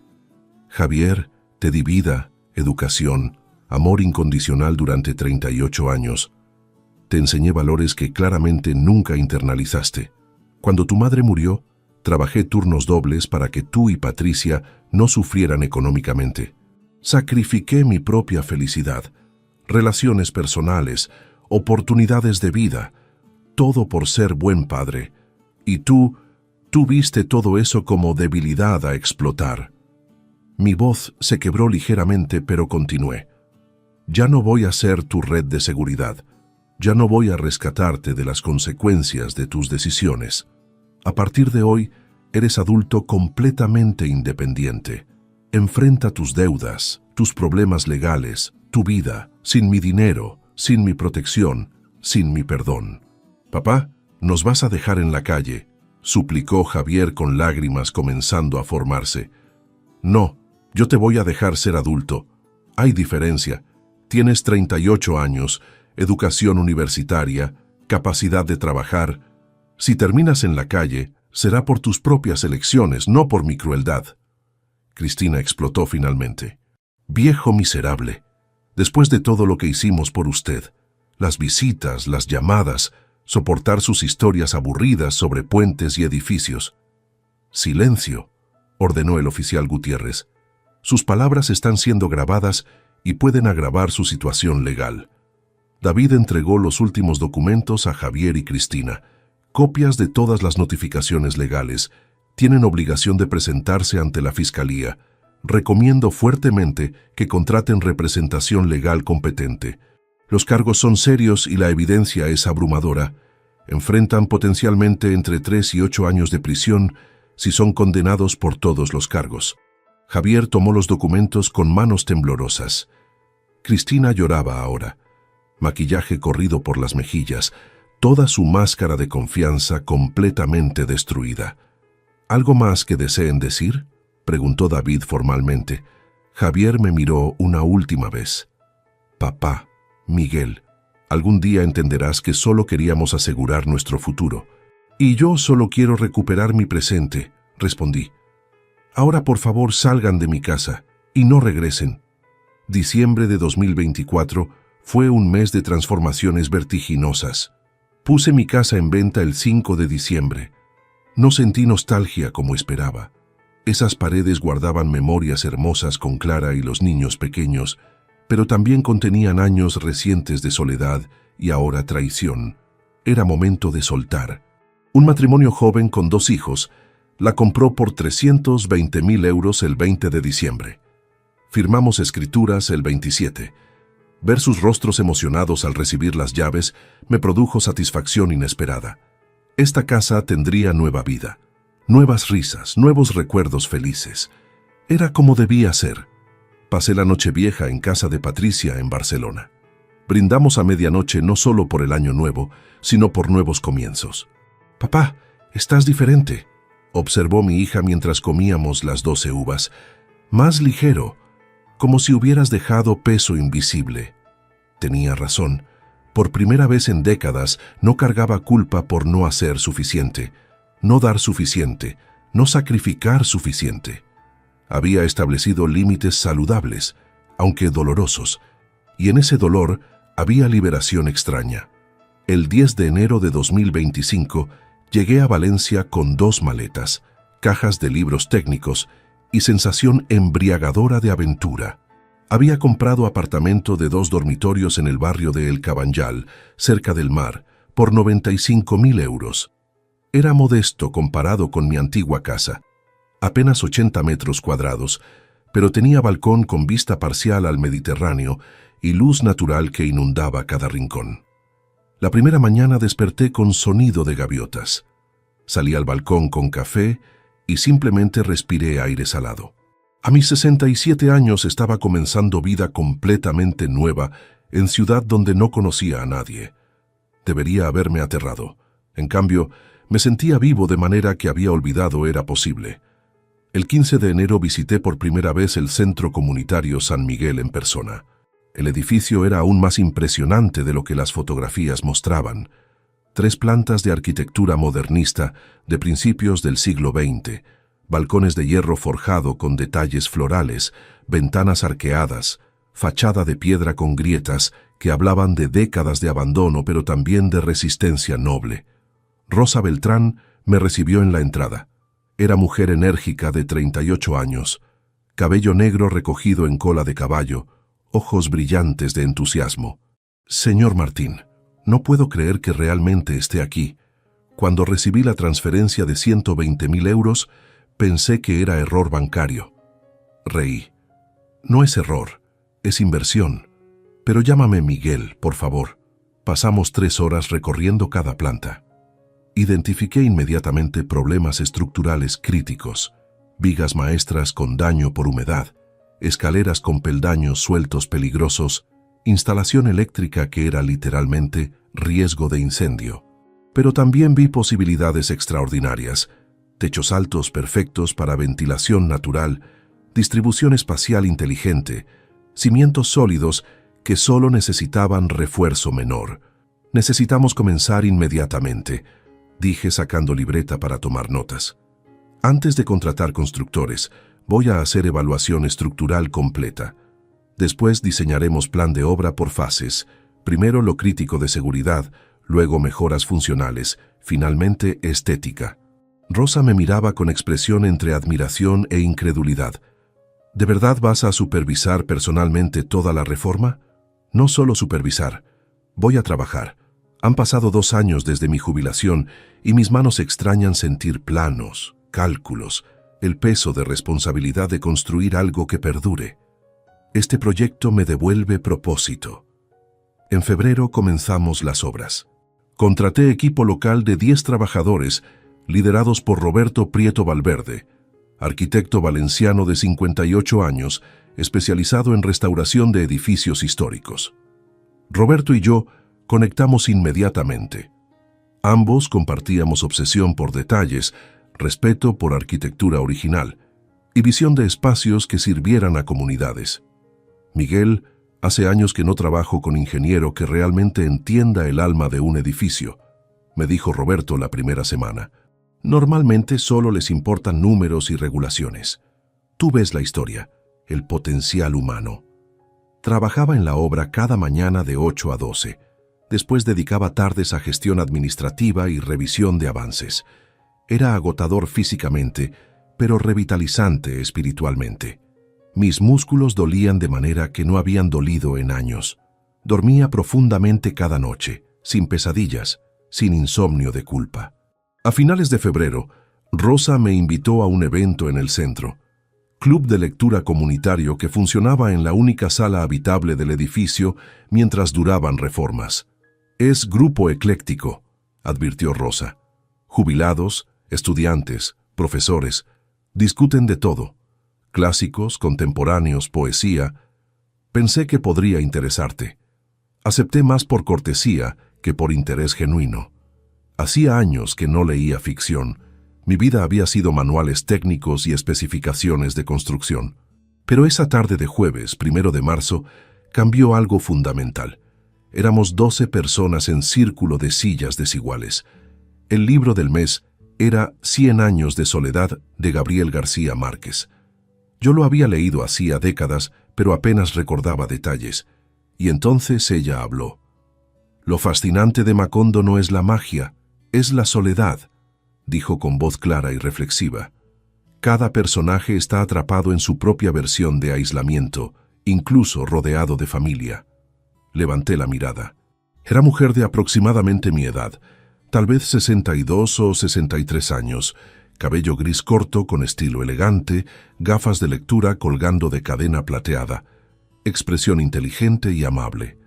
Javier, te di vida, educación, amor incondicional durante 38 años. Te enseñé valores que claramente nunca internalizaste. Cuando tu madre murió, trabajé turnos dobles para que tú y Patricia no sufrieran económicamente. Sacrifiqué mi propia felicidad, relaciones personales, oportunidades de vida, todo por ser buen padre. Y tú viste todo eso como debilidad a explotar. Mi voz se quebró ligeramente, pero continué. Ya no voy a ser tu red de seguridad. Ya no voy a rescatarte de las consecuencias de tus decisiones. A partir de hoy, Eres adulto completamente independiente. Enfrenta tus deudas, tus problemas legales, tu vida, sin mi dinero, sin mi protección, sin mi perdón. Papá, ¿nos vas a dejar en la calle?, suplicó Javier con lágrimas comenzando a formarse. No, yo te voy a dejar ser adulto. Hay diferencia. Tienes 38 años, educación universitaria, capacidad de trabajar. Si terminas en la calle, será por tus propias elecciones, no por mi crueldad. Cristina explotó finalmente. Viejo miserable, después de todo lo que hicimos por usted, las visitas, las llamadas, soportar sus historias aburridas sobre puentes y edificios. Silencio, ordenó el oficial Gutiérrez. Sus palabras están siendo grabadas y pueden agravar su situación legal. David entregó los últimos documentos a Javier y Cristina, copias de todas las notificaciones legales. Tienen obligación de presentarse ante la Fiscalía. Recomiendo fuertemente que contraten representación legal competente. Los cargos son serios y la evidencia es abrumadora. Enfrentan potencialmente entre 3 y 8 años de prisión si son condenados por todos los cargos. Javier tomó los documentos con manos temblorosas. Cristina lloraba ahora. Maquillaje corrido por las mejillas, toda su máscara de confianza completamente destruida. ¿Algo más que deseen decir?, preguntó David formalmente. Javier me miró una última vez. Papá, Miguel, algún día entenderás que solo queríamos asegurar nuestro futuro. Y yo solo quiero recuperar mi presente, respondí. Ahora por favor salgan de mi casa y no regresen. Diciembre de 2024 fue un mes de transformaciones vertiginosas. Puse mi casa en venta el 5 de diciembre. No sentí nostalgia como esperaba. Esas paredes guardaban memorias hermosas con Clara y los niños pequeños, pero también contenían años recientes de soledad y ahora traición. Era momento de soltar. Un matrimonio joven con 2 hijos la compró por 320.000 euros el 20 de diciembre. Firmamos escrituras el 27. Ver sus rostros emocionados al recibir las llaves me produjo satisfacción inesperada. Esta casa tendría nueva vida, nuevas risas, nuevos recuerdos felices. Era como debía ser. Pasé la Nochevieja en casa de Patricia en Barcelona. Brindamos a medianoche no solo por el año nuevo, sino por nuevos comienzos. «Papá, estás diferente», observó mi hija mientras comíamos las 12 uvas. «Más ligero, como si hubieras dejado peso invisible». Tenía razón. Por primera vez en décadas no cargaba culpa por no hacer suficiente, no dar suficiente, no sacrificar suficiente. Había establecido límites saludables, aunque dolorosos, y en ese dolor había liberación extraña. El 10 de enero de 2025 llegué a Valencia con 2 maletas, cajas de libros técnicos y sensación embriagadora de aventura. Había comprado apartamento de 2 dormitorios en el barrio de El Cabanyal, cerca del mar, por 95.000 euros. Era modesto comparado con mi antigua casa, apenas 80 metros cuadrados, pero tenía balcón con vista parcial al Mediterráneo y luz natural que inundaba cada rincón. La primera mañana desperté con sonido de gaviotas. Salí al balcón con café y simplemente respiré aire salado. A mis 67 años estaba comenzando vida completamente nueva en ciudad donde no conocía a nadie. Debería haberme aterrado. En cambio, me sentía vivo de manera que había olvidado era posible. El 15 de enero visité por primera vez el Centro Comunitario San Miguel en persona. El edificio era aún más impresionante de lo que las fotografías mostraban. 3 plantas de arquitectura modernista de principios del siglo XX, balcones de hierro forjado con detalles florales, ventanas arqueadas, fachada de piedra con grietas que hablaban de décadas de abandono pero también de resistencia noble. Rosa Beltrán me recibió en la entrada. Era mujer enérgica de 38 años, cabello negro recogido en cola de caballo, ojos brillantes de entusiasmo. «Señor Martín, no puedo creer que realmente esté aquí. Cuando recibí la transferencia de 120.000 euros, pensé que era error bancario». Reí. «No es error, es inversión. Pero llámame Miguel, por favor. Pasamos 3 horas recorriendo cada planta». Identifiqué inmediatamente problemas estructurales críticos, vigas maestras con daño por humedad, escaleras con peldaños sueltos peligrosos, instalación eléctrica que era literalmente riesgo de incendio. Pero también vi posibilidades extraordinarias, techos altos perfectos para ventilación natural, distribución espacial inteligente, cimientos sólidos que solo necesitaban refuerzo menor. Necesitamos comenzar inmediatamente, dije sacando libreta para tomar notas. Antes de contratar constructores, voy a hacer evaluación estructural completa. Después diseñaremos plan de obra por fases. Primero lo crítico de seguridad, luego mejoras funcionales, finalmente estética. Rosa me miraba con expresión entre admiración e incredulidad. ¿De verdad vas a supervisar personalmente toda la reforma? No solo supervisar. Voy a trabajar. Han pasado 2 años desde mi jubilación y mis manos extrañan sentir planos, cálculos, el peso de responsabilidad de construir algo que perdure. Este proyecto me devuelve propósito. En febrero comenzamos las obras. Contraté equipo local de 10 trabajadores, liderados por Roberto Prieto Valverde, arquitecto valenciano de 58 años, especializado en restauración de edificios históricos. Roberto y yo conectamos inmediatamente. Ambos compartíamos obsesión por detalles, respeto por arquitectura original y visión de espacios que sirvieran a comunidades. Miguel, hace años que no trabajo con ingeniero que realmente entienda el alma de un edificio, me dijo Roberto la primera semana. Normalmente solo les importan números y regulaciones. Tú ves la historia, el potencial humano. Trabajaba en la obra cada mañana de 8 a 12. Después dedicaba tardes a gestión administrativa y revisión de avances. Era agotador físicamente, pero revitalizante espiritualmente. Mis músculos dolían de manera que no habían dolido en años. Dormía profundamente cada noche, sin pesadillas, sin insomnio de culpa. A finales de febrero, Rosa me invitó a un evento en el centro, club de lectura comunitario que funcionaba en la única sala habitable del edificio mientras duraban reformas. Es grupo ecléctico, advirtió Rosa. Jubilados, estudiantes, profesores, discuten de todo. Clásicos, contemporáneos, poesía. Pensé que podría interesarte. Acepté más por cortesía que por interés genuino. Hacía años que no leía ficción. Mi vida había sido manuales técnicos y especificaciones de construcción. Pero esa tarde de jueves, 1 de marzo, cambió algo fundamental. Éramos 12 personas en círculo de sillas desiguales. El libro del mes era 100 años de soledad de Gabriel García Márquez. Yo lo había leído hacía décadas, pero apenas recordaba detalles. Y entonces ella habló. Lo fascinante de Macondo no es la magia, es la soledad, dijo con voz clara y reflexiva. Cada personaje está atrapado en su propia versión de aislamiento, incluso rodeado de familia. Levanté la mirada. Era mujer de aproximadamente mi edad, tal vez 62 o 63 años, cabello gris corto con estilo elegante, gafas de lectura colgando de cadena plateada, expresión inteligente y amable.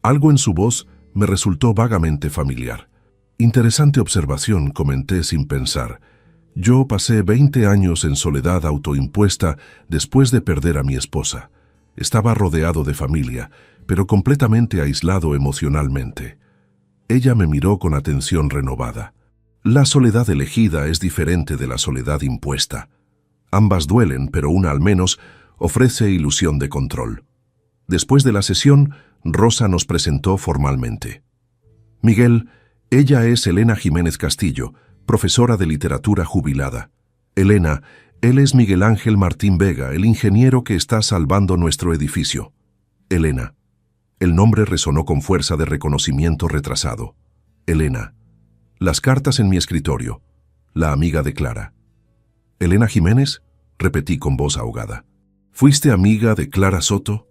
Algo en su voz me resultó vagamente familiar. Interesante observación, comenté sin pensar. Yo pasé 20 años en soledad autoimpuesta después de perder a mi esposa. Estaba rodeado de familia, pero completamente aislado emocionalmente. Ella me miró con atención renovada. La soledad elegida es diferente de la soledad impuesta. Ambas duelen, pero una al menos ofrece ilusión de control. Después de la sesión, Rosa nos presentó formalmente. Miguel, ella es Elena Jiménez Castillo, profesora de literatura jubilada. Elena, él es Miguel Ángel Martín Vega, el ingeniero que está salvando nuestro edificio. Elena. El nombre resonó con fuerza de reconocimiento retrasado. Elena. Las cartas en mi escritorio. La amiga de Clara. ¿Elena Jiménez? Repetí con voz ahogada. ¿Fuiste amiga de Clara Soto?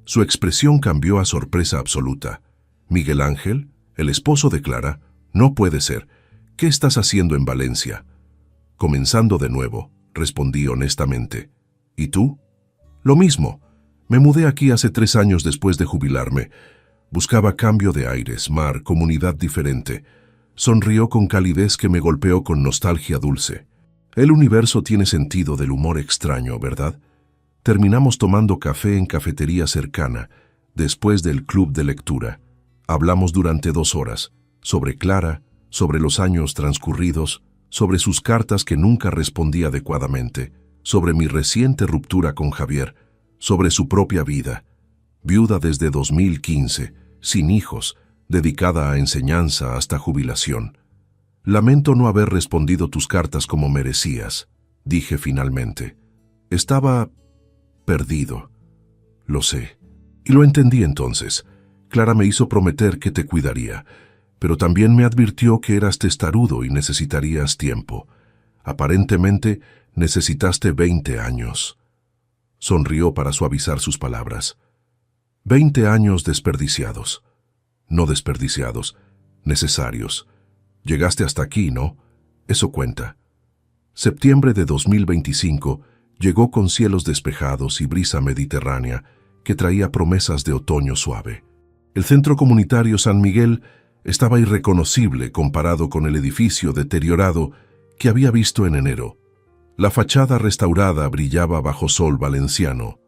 Su expresión cambió a sorpresa absoluta. ¿Miguel Ángel, el esposo de Clara? No puede ser. ¿Qué estás haciendo en Valencia? Comenzando de nuevo, respondí honestamente. ¿Y tú? Lo mismo. Me mudé aquí hace 3 años después de jubilarme. Buscaba cambio de aires, mar, comunidad diferente. Sonrió con calidez que me golpeó con nostalgia dulce. El universo tiene sentido del humor extraño, ¿verdad? Terminamos tomando café en cafetería cercana, después del club de lectura. Hablamos durante 2 horas, sobre Clara, sobre los años transcurridos, sobre sus cartas que nunca respondía adecuadamente, sobre mi reciente ruptura con Javier, sobre su propia vida. Viuda desde 2015, sin hijos, dedicada a enseñanza hasta jubilación. Lamento no haber respondido tus cartas como merecías, dije finalmente. Estaba perdido. Lo sé. Y lo entendí entonces. Clara me hizo prometer que te cuidaría, pero también me advirtió que eras testarudo y necesitarías tiempo. Aparentemente, necesitaste 20 años. Sonrió para suavizar sus palabras. 20 años desperdiciados. No desperdiciados, necesarios. Llegaste hasta aquí, ¿no? Eso cuenta. Septiembre de 2025 llegó con cielos despejados y brisa mediterránea que traía promesas de otoño suave. El centro comunitario San Miguel estaba irreconocible comparado con el edificio deteriorado que había visto en enero. La fachada restaurada brillaba bajo sol valenciano.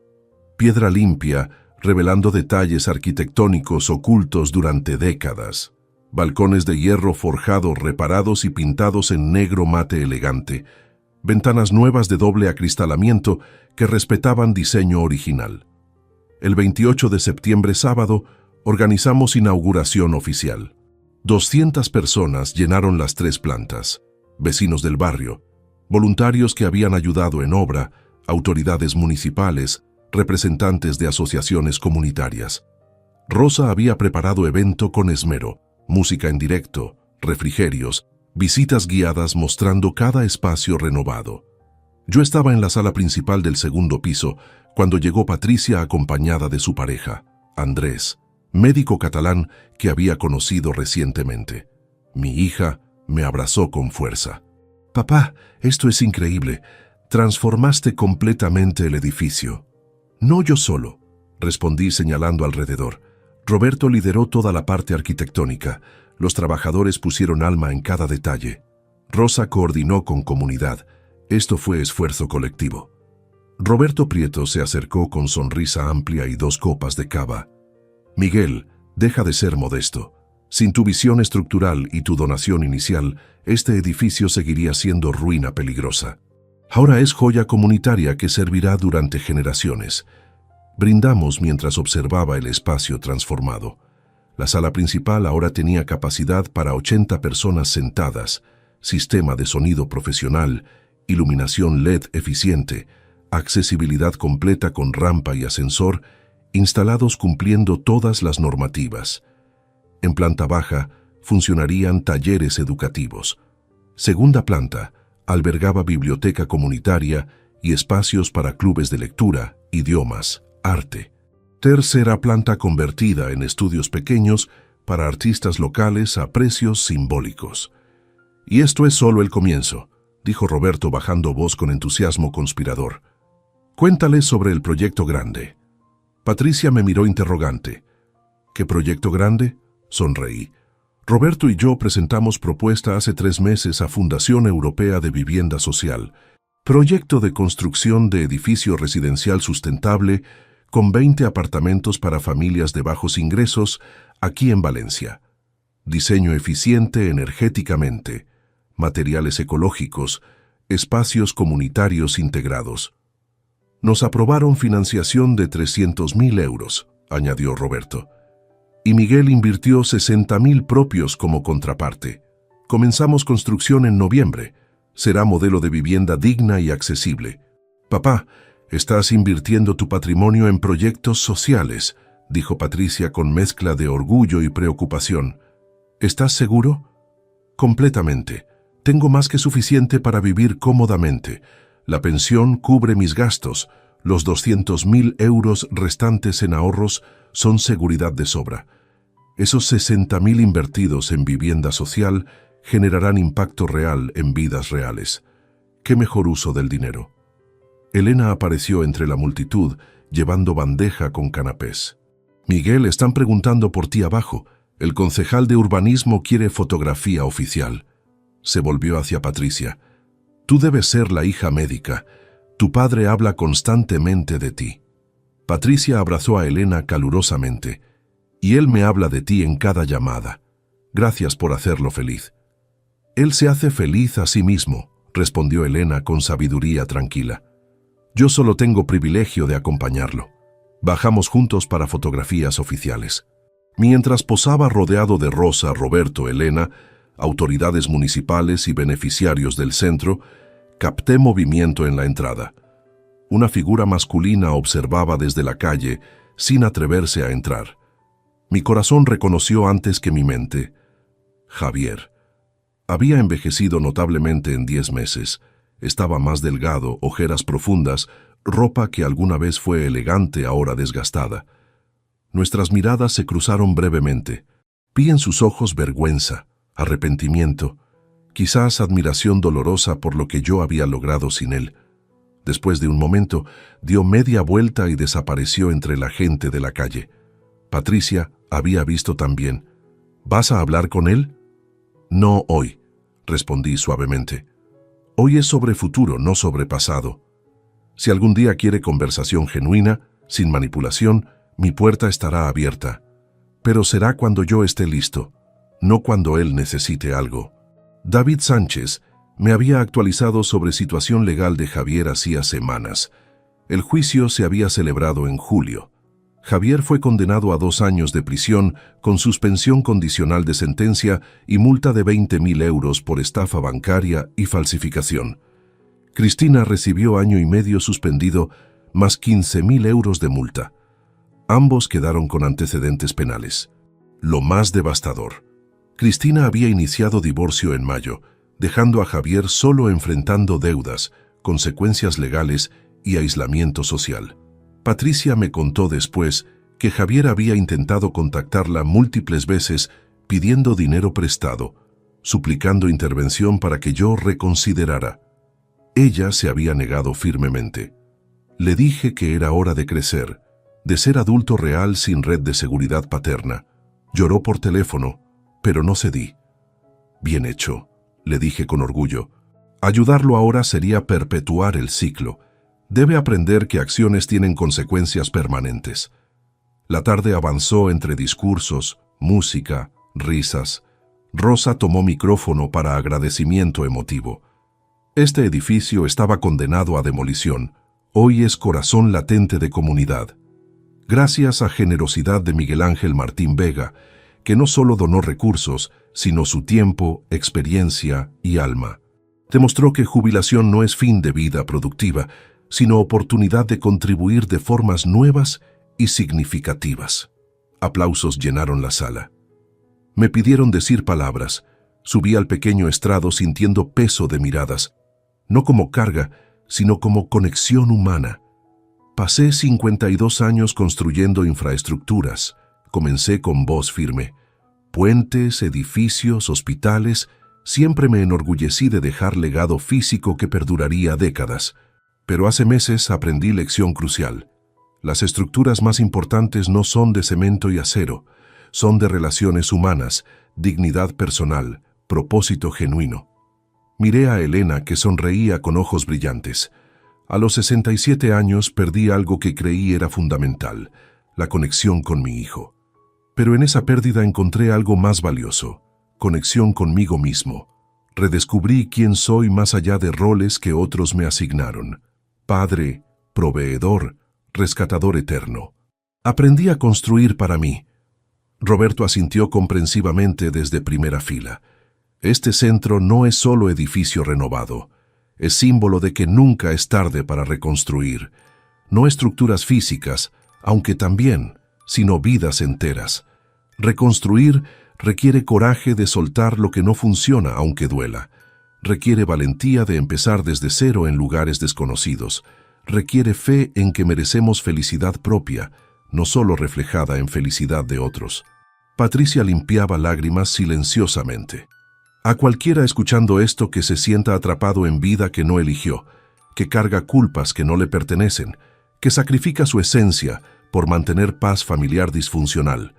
Piedra limpia, revelando detalles arquitectónicos ocultos durante décadas. Balcones de hierro forjado reparados y pintados en negro mate elegante. Ventanas nuevas de doble acristalamiento que respetaban diseño original. El 28 de septiembre, sábado, organizamos inauguración oficial. 200 personas llenaron las 3 plantas. Vecinos del barrio, voluntarios que habían ayudado en obra, autoridades municipales, representantes de asociaciones comunitarias. Rosa había preparado evento con esmero, música en directo, refrigerios, visitas guiadas mostrando cada espacio renovado. Yo estaba en la sala principal del segundo piso cuando llegó Patricia acompañada de su pareja, Andrés, médico catalán que había conocido recientemente. Mi hija me abrazó con fuerza. «Papá, esto es increíble. Transformaste completamente el edificio». «No yo solo», respondí señalando alrededor. Roberto lideró toda la parte arquitectónica. Los trabajadores pusieron alma en cada detalle. Rosa coordinó con comunidad. Esto fue esfuerzo colectivo. Roberto Prieto se acercó con sonrisa amplia y 2 copas de cava. «Miguel, deja de ser modesto. Sin tu visión estructural y tu donación inicial, este edificio seguiría siendo ruina peligrosa. Ahora es joya comunitaria que servirá durante generaciones». Brindamos mientras observaba el espacio transformado. La sala principal ahora tenía capacidad para 80 personas sentadas, sistema de sonido profesional, iluminación LED eficiente, accesibilidad completa con rampa y ascensor, instalados cumpliendo todas las normativas. En planta baja funcionarían talleres educativos. Segunda planta albergaba biblioteca comunitaria y espacios para clubes de lectura, idiomas, arte. Tercera planta convertida en estudios pequeños para artistas locales a precios simbólicos. «Y esto es solo el comienzo», dijo Roberto bajando voz con entusiasmo conspirador. «Cuéntales sobre el proyecto grande». Patricia me miró interrogante. «¿Qué proyecto grande?», sonreí. Roberto y yo presentamos propuesta hace 3 meses a Fundación Europea de Vivienda Social. Proyecto de construcción de edificio residencial sustentable con 20 apartamentos para familias de bajos ingresos aquí en Valencia. Diseño eficiente energéticamente, materiales ecológicos, espacios comunitarios integrados. Nos aprobaron financiación de 300.000 euros, añadió Roberto. Y Miguel invirtió 60.000 propios como contraparte. Comenzamos construcción en noviembre. Será modelo de vivienda digna y accesible. «Papá, estás invirtiendo tu patrimonio en proyectos sociales», dijo Patricia con mezcla de orgullo y preocupación. «¿Estás seguro?» «Completamente. Tengo más que suficiente para vivir cómodamente. La pensión cubre mis gastos. Los 200.000 euros restantes en ahorros son seguridad de sobra. Esos 60.000 invertidos en vivienda social generarán impacto real en vidas reales. ¿Qué mejor uso del dinero?» Elena apareció entre la multitud, llevando bandeja con canapés. «Miguel, están preguntando por ti abajo. El concejal de urbanismo quiere fotografía oficial. Se volvió hacia Patricia. Tú debes ser la hija médica. Tu padre habla constantemente de ti. Patricia abrazó a Elena calurosamente. Y él me habla de ti en cada llamada. Gracias por hacerlo feliz. Él se hace feliz a sí mismo, respondió Elena con sabiduría tranquila. Yo solo tengo privilegio de acompañarlo. Bajamos juntos para fotografías oficiales. Mientras posaba rodeado de Rosa, Roberto, Elena, autoridades municipales y beneficiarios del centro, capté movimiento en la entrada. Una figura masculina observaba desde la calle, sin atreverse a entrar. Mi corazón reconoció antes que mi mente. Javier. Había envejecido notablemente en 10 meses. Estaba más delgado, ojeras profundas, ropa que alguna vez fue elegante, ahora desgastada. Nuestras miradas se cruzaron brevemente. Vi en sus ojos vergüenza, arrepentimiento, quizás admiración dolorosa por lo que yo había logrado sin él. Después de un momento, dio media vuelta y desapareció entre la gente de la calle. Patricia había visto también. ¿Vas a hablar con él? No hoy, respondí suavemente. Hoy es sobre futuro, no sobre pasado. Si algún día quiere conversación genuina, sin manipulación, mi puerta estará abierta. Pero será cuando yo esté listo, no cuando él necesite algo. David Sánchez me había actualizado sobre situación legal de Javier hacía semanas. El juicio se había celebrado en julio. Javier fue condenado a 2 años de prisión con suspensión condicional de sentencia y multa de 20.000 euros por estafa bancaria y falsificación. Cristina recibió 1 año y medio suspendido más 15.000 euros de multa. Ambos quedaron con antecedentes penales. Lo más devastador. Cristina había iniciado divorcio en mayo, dejando a Javier solo enfrentando deudas, consecuencias legales y aislamiento social. Patricia me contó después que Javier había intentado contactarla múltiples veces pidiendo dinero prestado, suplicando intervención para que yo reconsiderara. Ella se había negado firmemente. Le dije que era hora de crecer, de ser adulto real sin red de seguridad paterna. Lloró por teléfono, pero no cedí. Bien hecho, le dije con orgullo. Ayudarlo ahora sería perpetuar el ciclo. Debe aprender que acciones tienen consecuencias permanentes. La tarde avanzó entre discursos, música, risas. Rosa tomó micrófono para agradecimiento emotivo. Este edificio estaba condenado a demolición. Hoy es corazón latente de comunidad. Gracias a generosidad de Miguel Ángel Martín Vega, que no solo donó recursos, sino su tiempo, experiencia y alma. Demostró que jubilación no es fin de vida productiva, sino oportunidad de contribuir de formas nuevas y significativas. Aplausos llenaron la sala. Me pidieron decir palabras. Subí al pequeño estrado sintiendo peso de miradas, no como carga, sino como conexión humana. Pasé 52 años construyendo infraestructuras. Comencé con voz firme. Puentes, edificios, hospitales. Siempre me enorgullecí de dejar legado físico que perduraría décadas. Pero hace meses aprendí lección crucial. Las estructuras más importantes no son de cemento y acero, son de relaciones humanas, dignidad personal, propósito genuino. Miré a Elena, que sonreía con ojos brillantes. A los 67 años perdí algo que creí era fundamental, la conexión con mi hijo. Pero en esa pérdida encontré algo más valioso, conexión conmigo mismo. Redescubrí quién soy más allá de roles que otros me asignaron. Padre, proveedor, rescatador eterno. Aprendí a construir para mí. Roberto asintió comprensivamente desde primera fila. Este centro no es solo edificio renovado, es símbolo de que nunca es tarde para reconstruir. No estructuras físicas, aunque también, sino vidas enteras. Reconstruir requiere coraje de soltar lo que no funciona aunque duela. Requiere valentía de empezar desde cero en lugares desconocidos. Requiere fe en que merecemos felicidad propia, no solo reflejada en felicidad de otros. Patricia limpiaba lágrimas silenciosamente. A cualquiera escuchando esto que se sienta atrapado en vida que no eligió, que carga culpas que no le pertenecen, que sacrifica su esencia por mantener paz familiar disfuncional,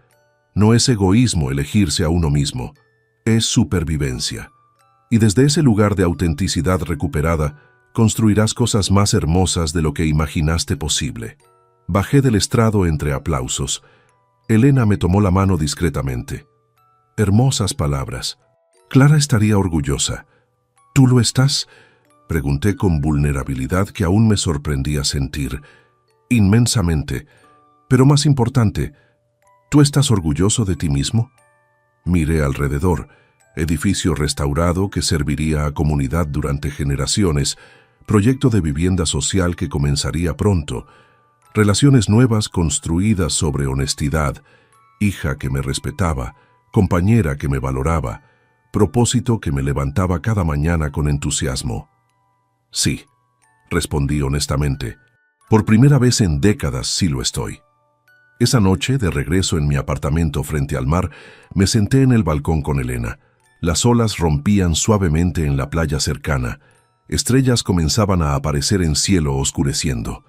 No es egoísmo elegirse a uno mismo, es supervivencia. Y desde ese lugar de autenticidad recuperada, construirás cosas más hermosas de lo que imaginaste posible. Bajé del estrado entre aplausos. Elena me tomó la mano discretamente. Hermosas palabras. Clara estaría orgullosa. ¿Tú lo estás? Pregunté con vulnerabilidad que aún me sorprendía sentir. Inmensamente. Pero más importante, ¿tú estás orgulloso de ti mismo? Miré alrededor. Edificio restaurado que serviría a comunidad durante generaciones, proyecto de vivienda social que comenzaría pronto, relaciones nuevas construidas sobre honestidad, hija que me respetaba, compañera que me valoraba, propósito que me levantaba cada mañana con entusiasmo. Sí, respondí honestamente, por primera vez en décadas sí lo estoy. Esa noche, de regreso en mi apartamento frente al mar, me senté en el balcón con Elena. Las olas rompían suavemente en la playa cercana. Estrellas comenzaban a aparecer en cielo oscureciendo.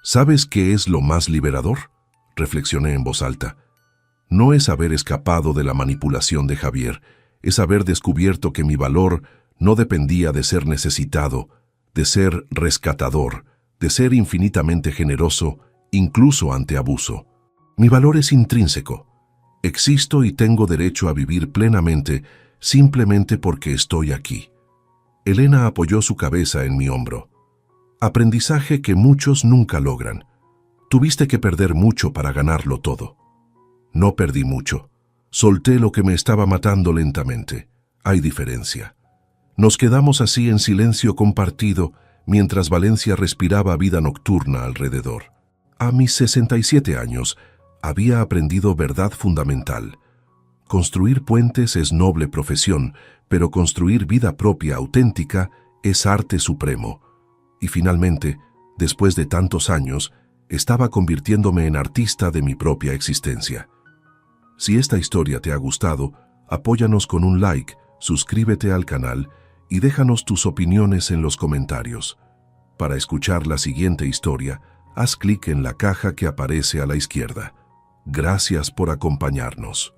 ¿Sabes qué es lo más liberador? Reflexioné en voz alta. No es haber escapado de la manipulación de Javier, es haber descubierto que mi valor no dependía de ser necesitado, de ser rescatador, de ser infinitamente generoso, incluso ante abuso. Mi valor es intrínseco. Existo y tengo derecho a vivir plenamente simplemente porque estoy aquí. Elena apoyó su cabeza en mi hombro. Aprendizaje que muchos nunca logran. Tuviste que perder mucho para ganarlo todo. No perdí mucho. Solté lo que me estaba matando lentamente. Hay diferencia. Nos quedamos así en silencio compartido mientras Valencia respiraba vida nocturna alrededor. A mis 67 años, había aprendido verdad fundamental. Construir puentes es noble profesión, pero construir vida propia auténtica es arte supremo. Y finalmente, después de tantos años, estaba convirtiéndome en artista de mi propia existencia. Si esta historia te ha gustado, apóyanos con un like, suscríbete al canal y déjanos tus opiniones en los comentarios. Para escuchar la siguiente historia, haz clic en la caja que aparece a la izquierda. Gracias por acompañarnos.